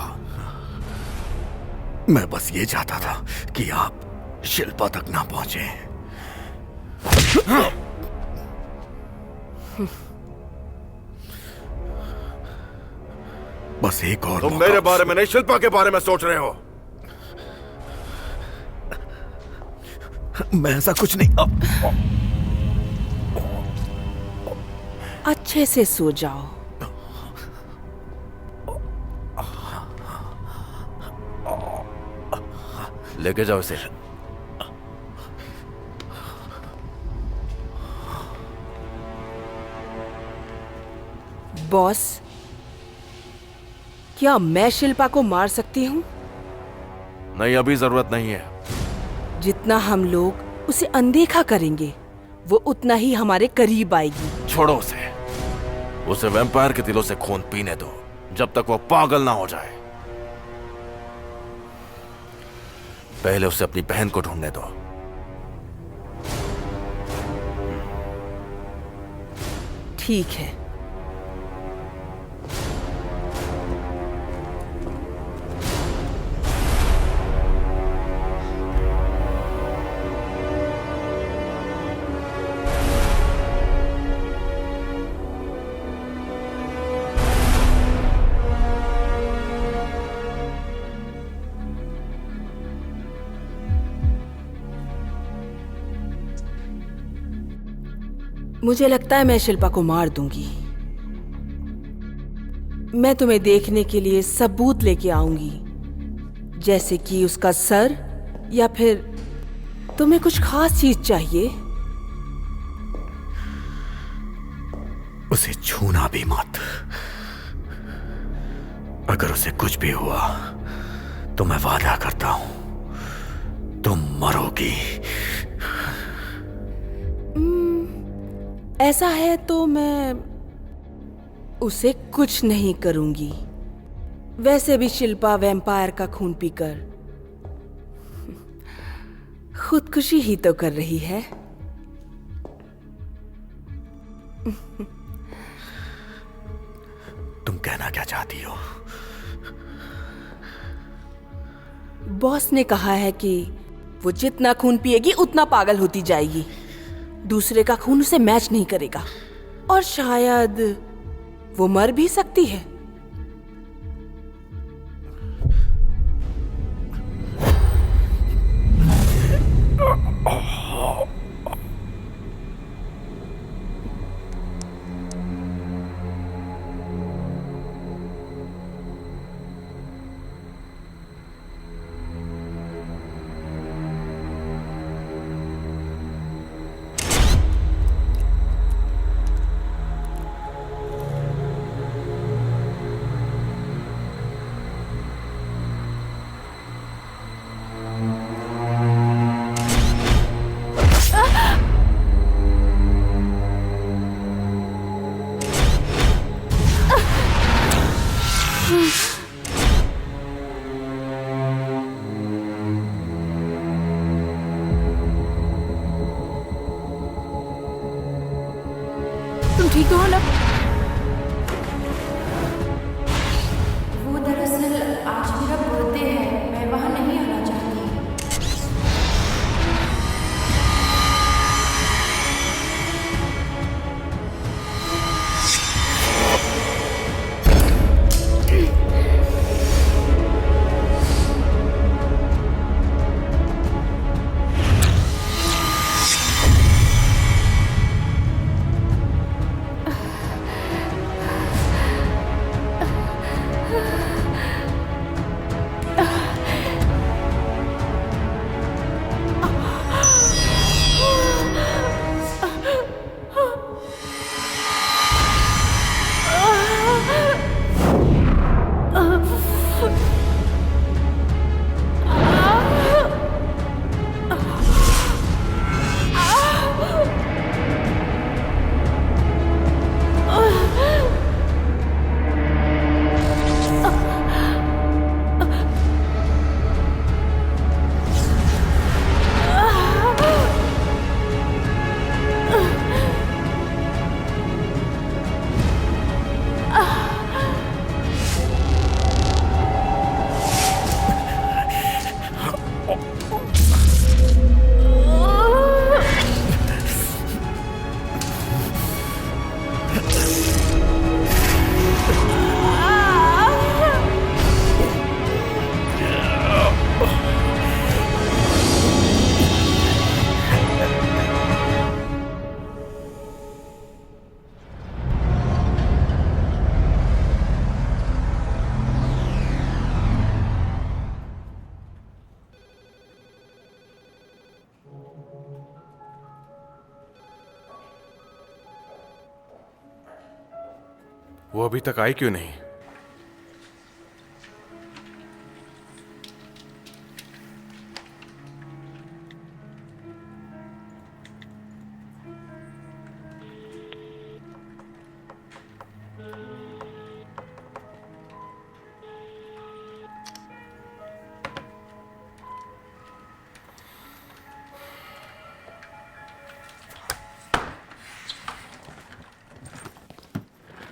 मैं बस ये चाहता था कि आप शिल्पा तक ना पहुंचे। बस एक और तुम मेरे बारे में नहीं, शिल्पा के बारे में सोच रहे हो। मैं ऐसा कुछ नहीं। अच्छे से सो जाओ। लेके जाओ इसे। बॉस, क्या मैं शिल्पा को मार सकती हूँ? नहीं, अभी जरूरत नहीं है। जितना हम लोग उसे अनदेखा करेंगे वो उतना ही हमारे करीब आएगी। छोड़ो उसे। उसे वैम्पायर के दिलों से खून पीने दो जब तक वो पागल ना हो जाए। पहले उसे अपनी बहन को ढूंढने दो। ठीक है। मुझे लगता है मैं शिल्पा को मार दूंगी। मैं तुम्हें देखने के लिए सबूत लेके आऊंगी, जैसे कि उसका सर, या फिर तुम्हें कुछ खास चीज चाहिए। उसे छूना भी मत। अगर उसे कुछ भी हुआ तो मैं वादा करता हूं तुम मरोगी। ऐसा है तो मैं उसे कुछ नहीं करूंगी। वैसे भी शिल्पा वैम्पायर का खून पीकर खुदकुशी ही तो कर रही है। तुम कहना क्या चाहती हो? बॉस ने कहा है कि वो जितना खून पिएगी उतना पागल होती जाएगी। दूसरे का खून उसे मैच नहीं करेगा और शायद वो मर भी सकती है। तुम ठीक तो हो ना? वो दरअसल आज मेरा बर्थडे है, मैं वहां नहीं आना चाहती। वो अभी तक आई क्यों नहीं?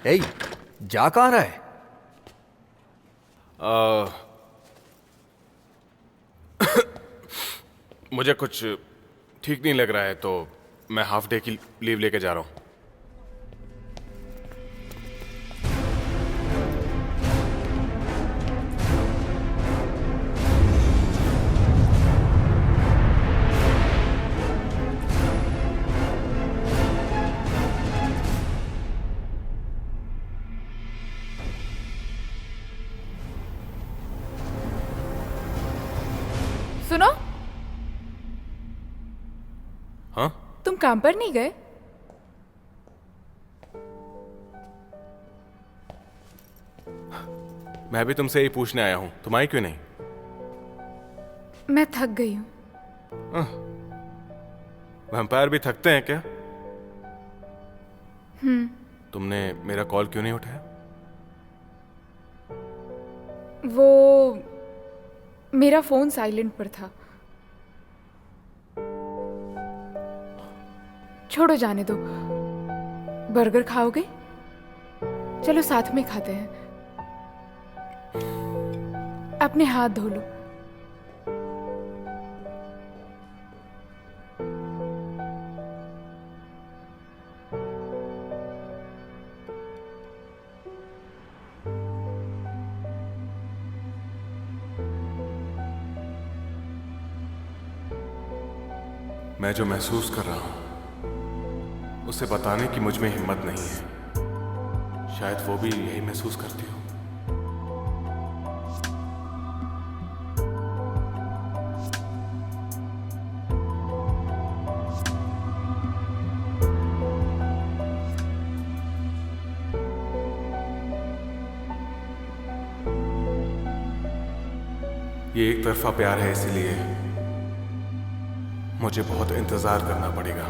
ए, जा कहाँ रहा है? मुझे कुछ ठीक नहीं लग रहा है, तो मैं हाफ डे की लीव लेके जा रहा हूँ। सुनो, हाँ? तुम काम पर नहीं गए? मैं भी तुमसे यही पूछने आया हूं, तुम आई क्यों नहीं? मैं थक गई हूँ। वैम्पायर भी थकते हैं क्या? तुमने मेरा कॉल क्यों नहीं उठाया? वो मेरा फोन साइलेंट पर था। छोड़ो, जाने दो। बर्गर खाओगे? चलो साथ में खाते हैं। अपने हाथ धो लो। मैं जो महसूस कर रहा हूं उसे बताने की मुझ में हिम्मत नहीं है। शायद वो भी यही महसूस करती हो। ये एक तरफा प्यार है, इसलिए मुझे बहुत इंतजार करना पड़ेगा।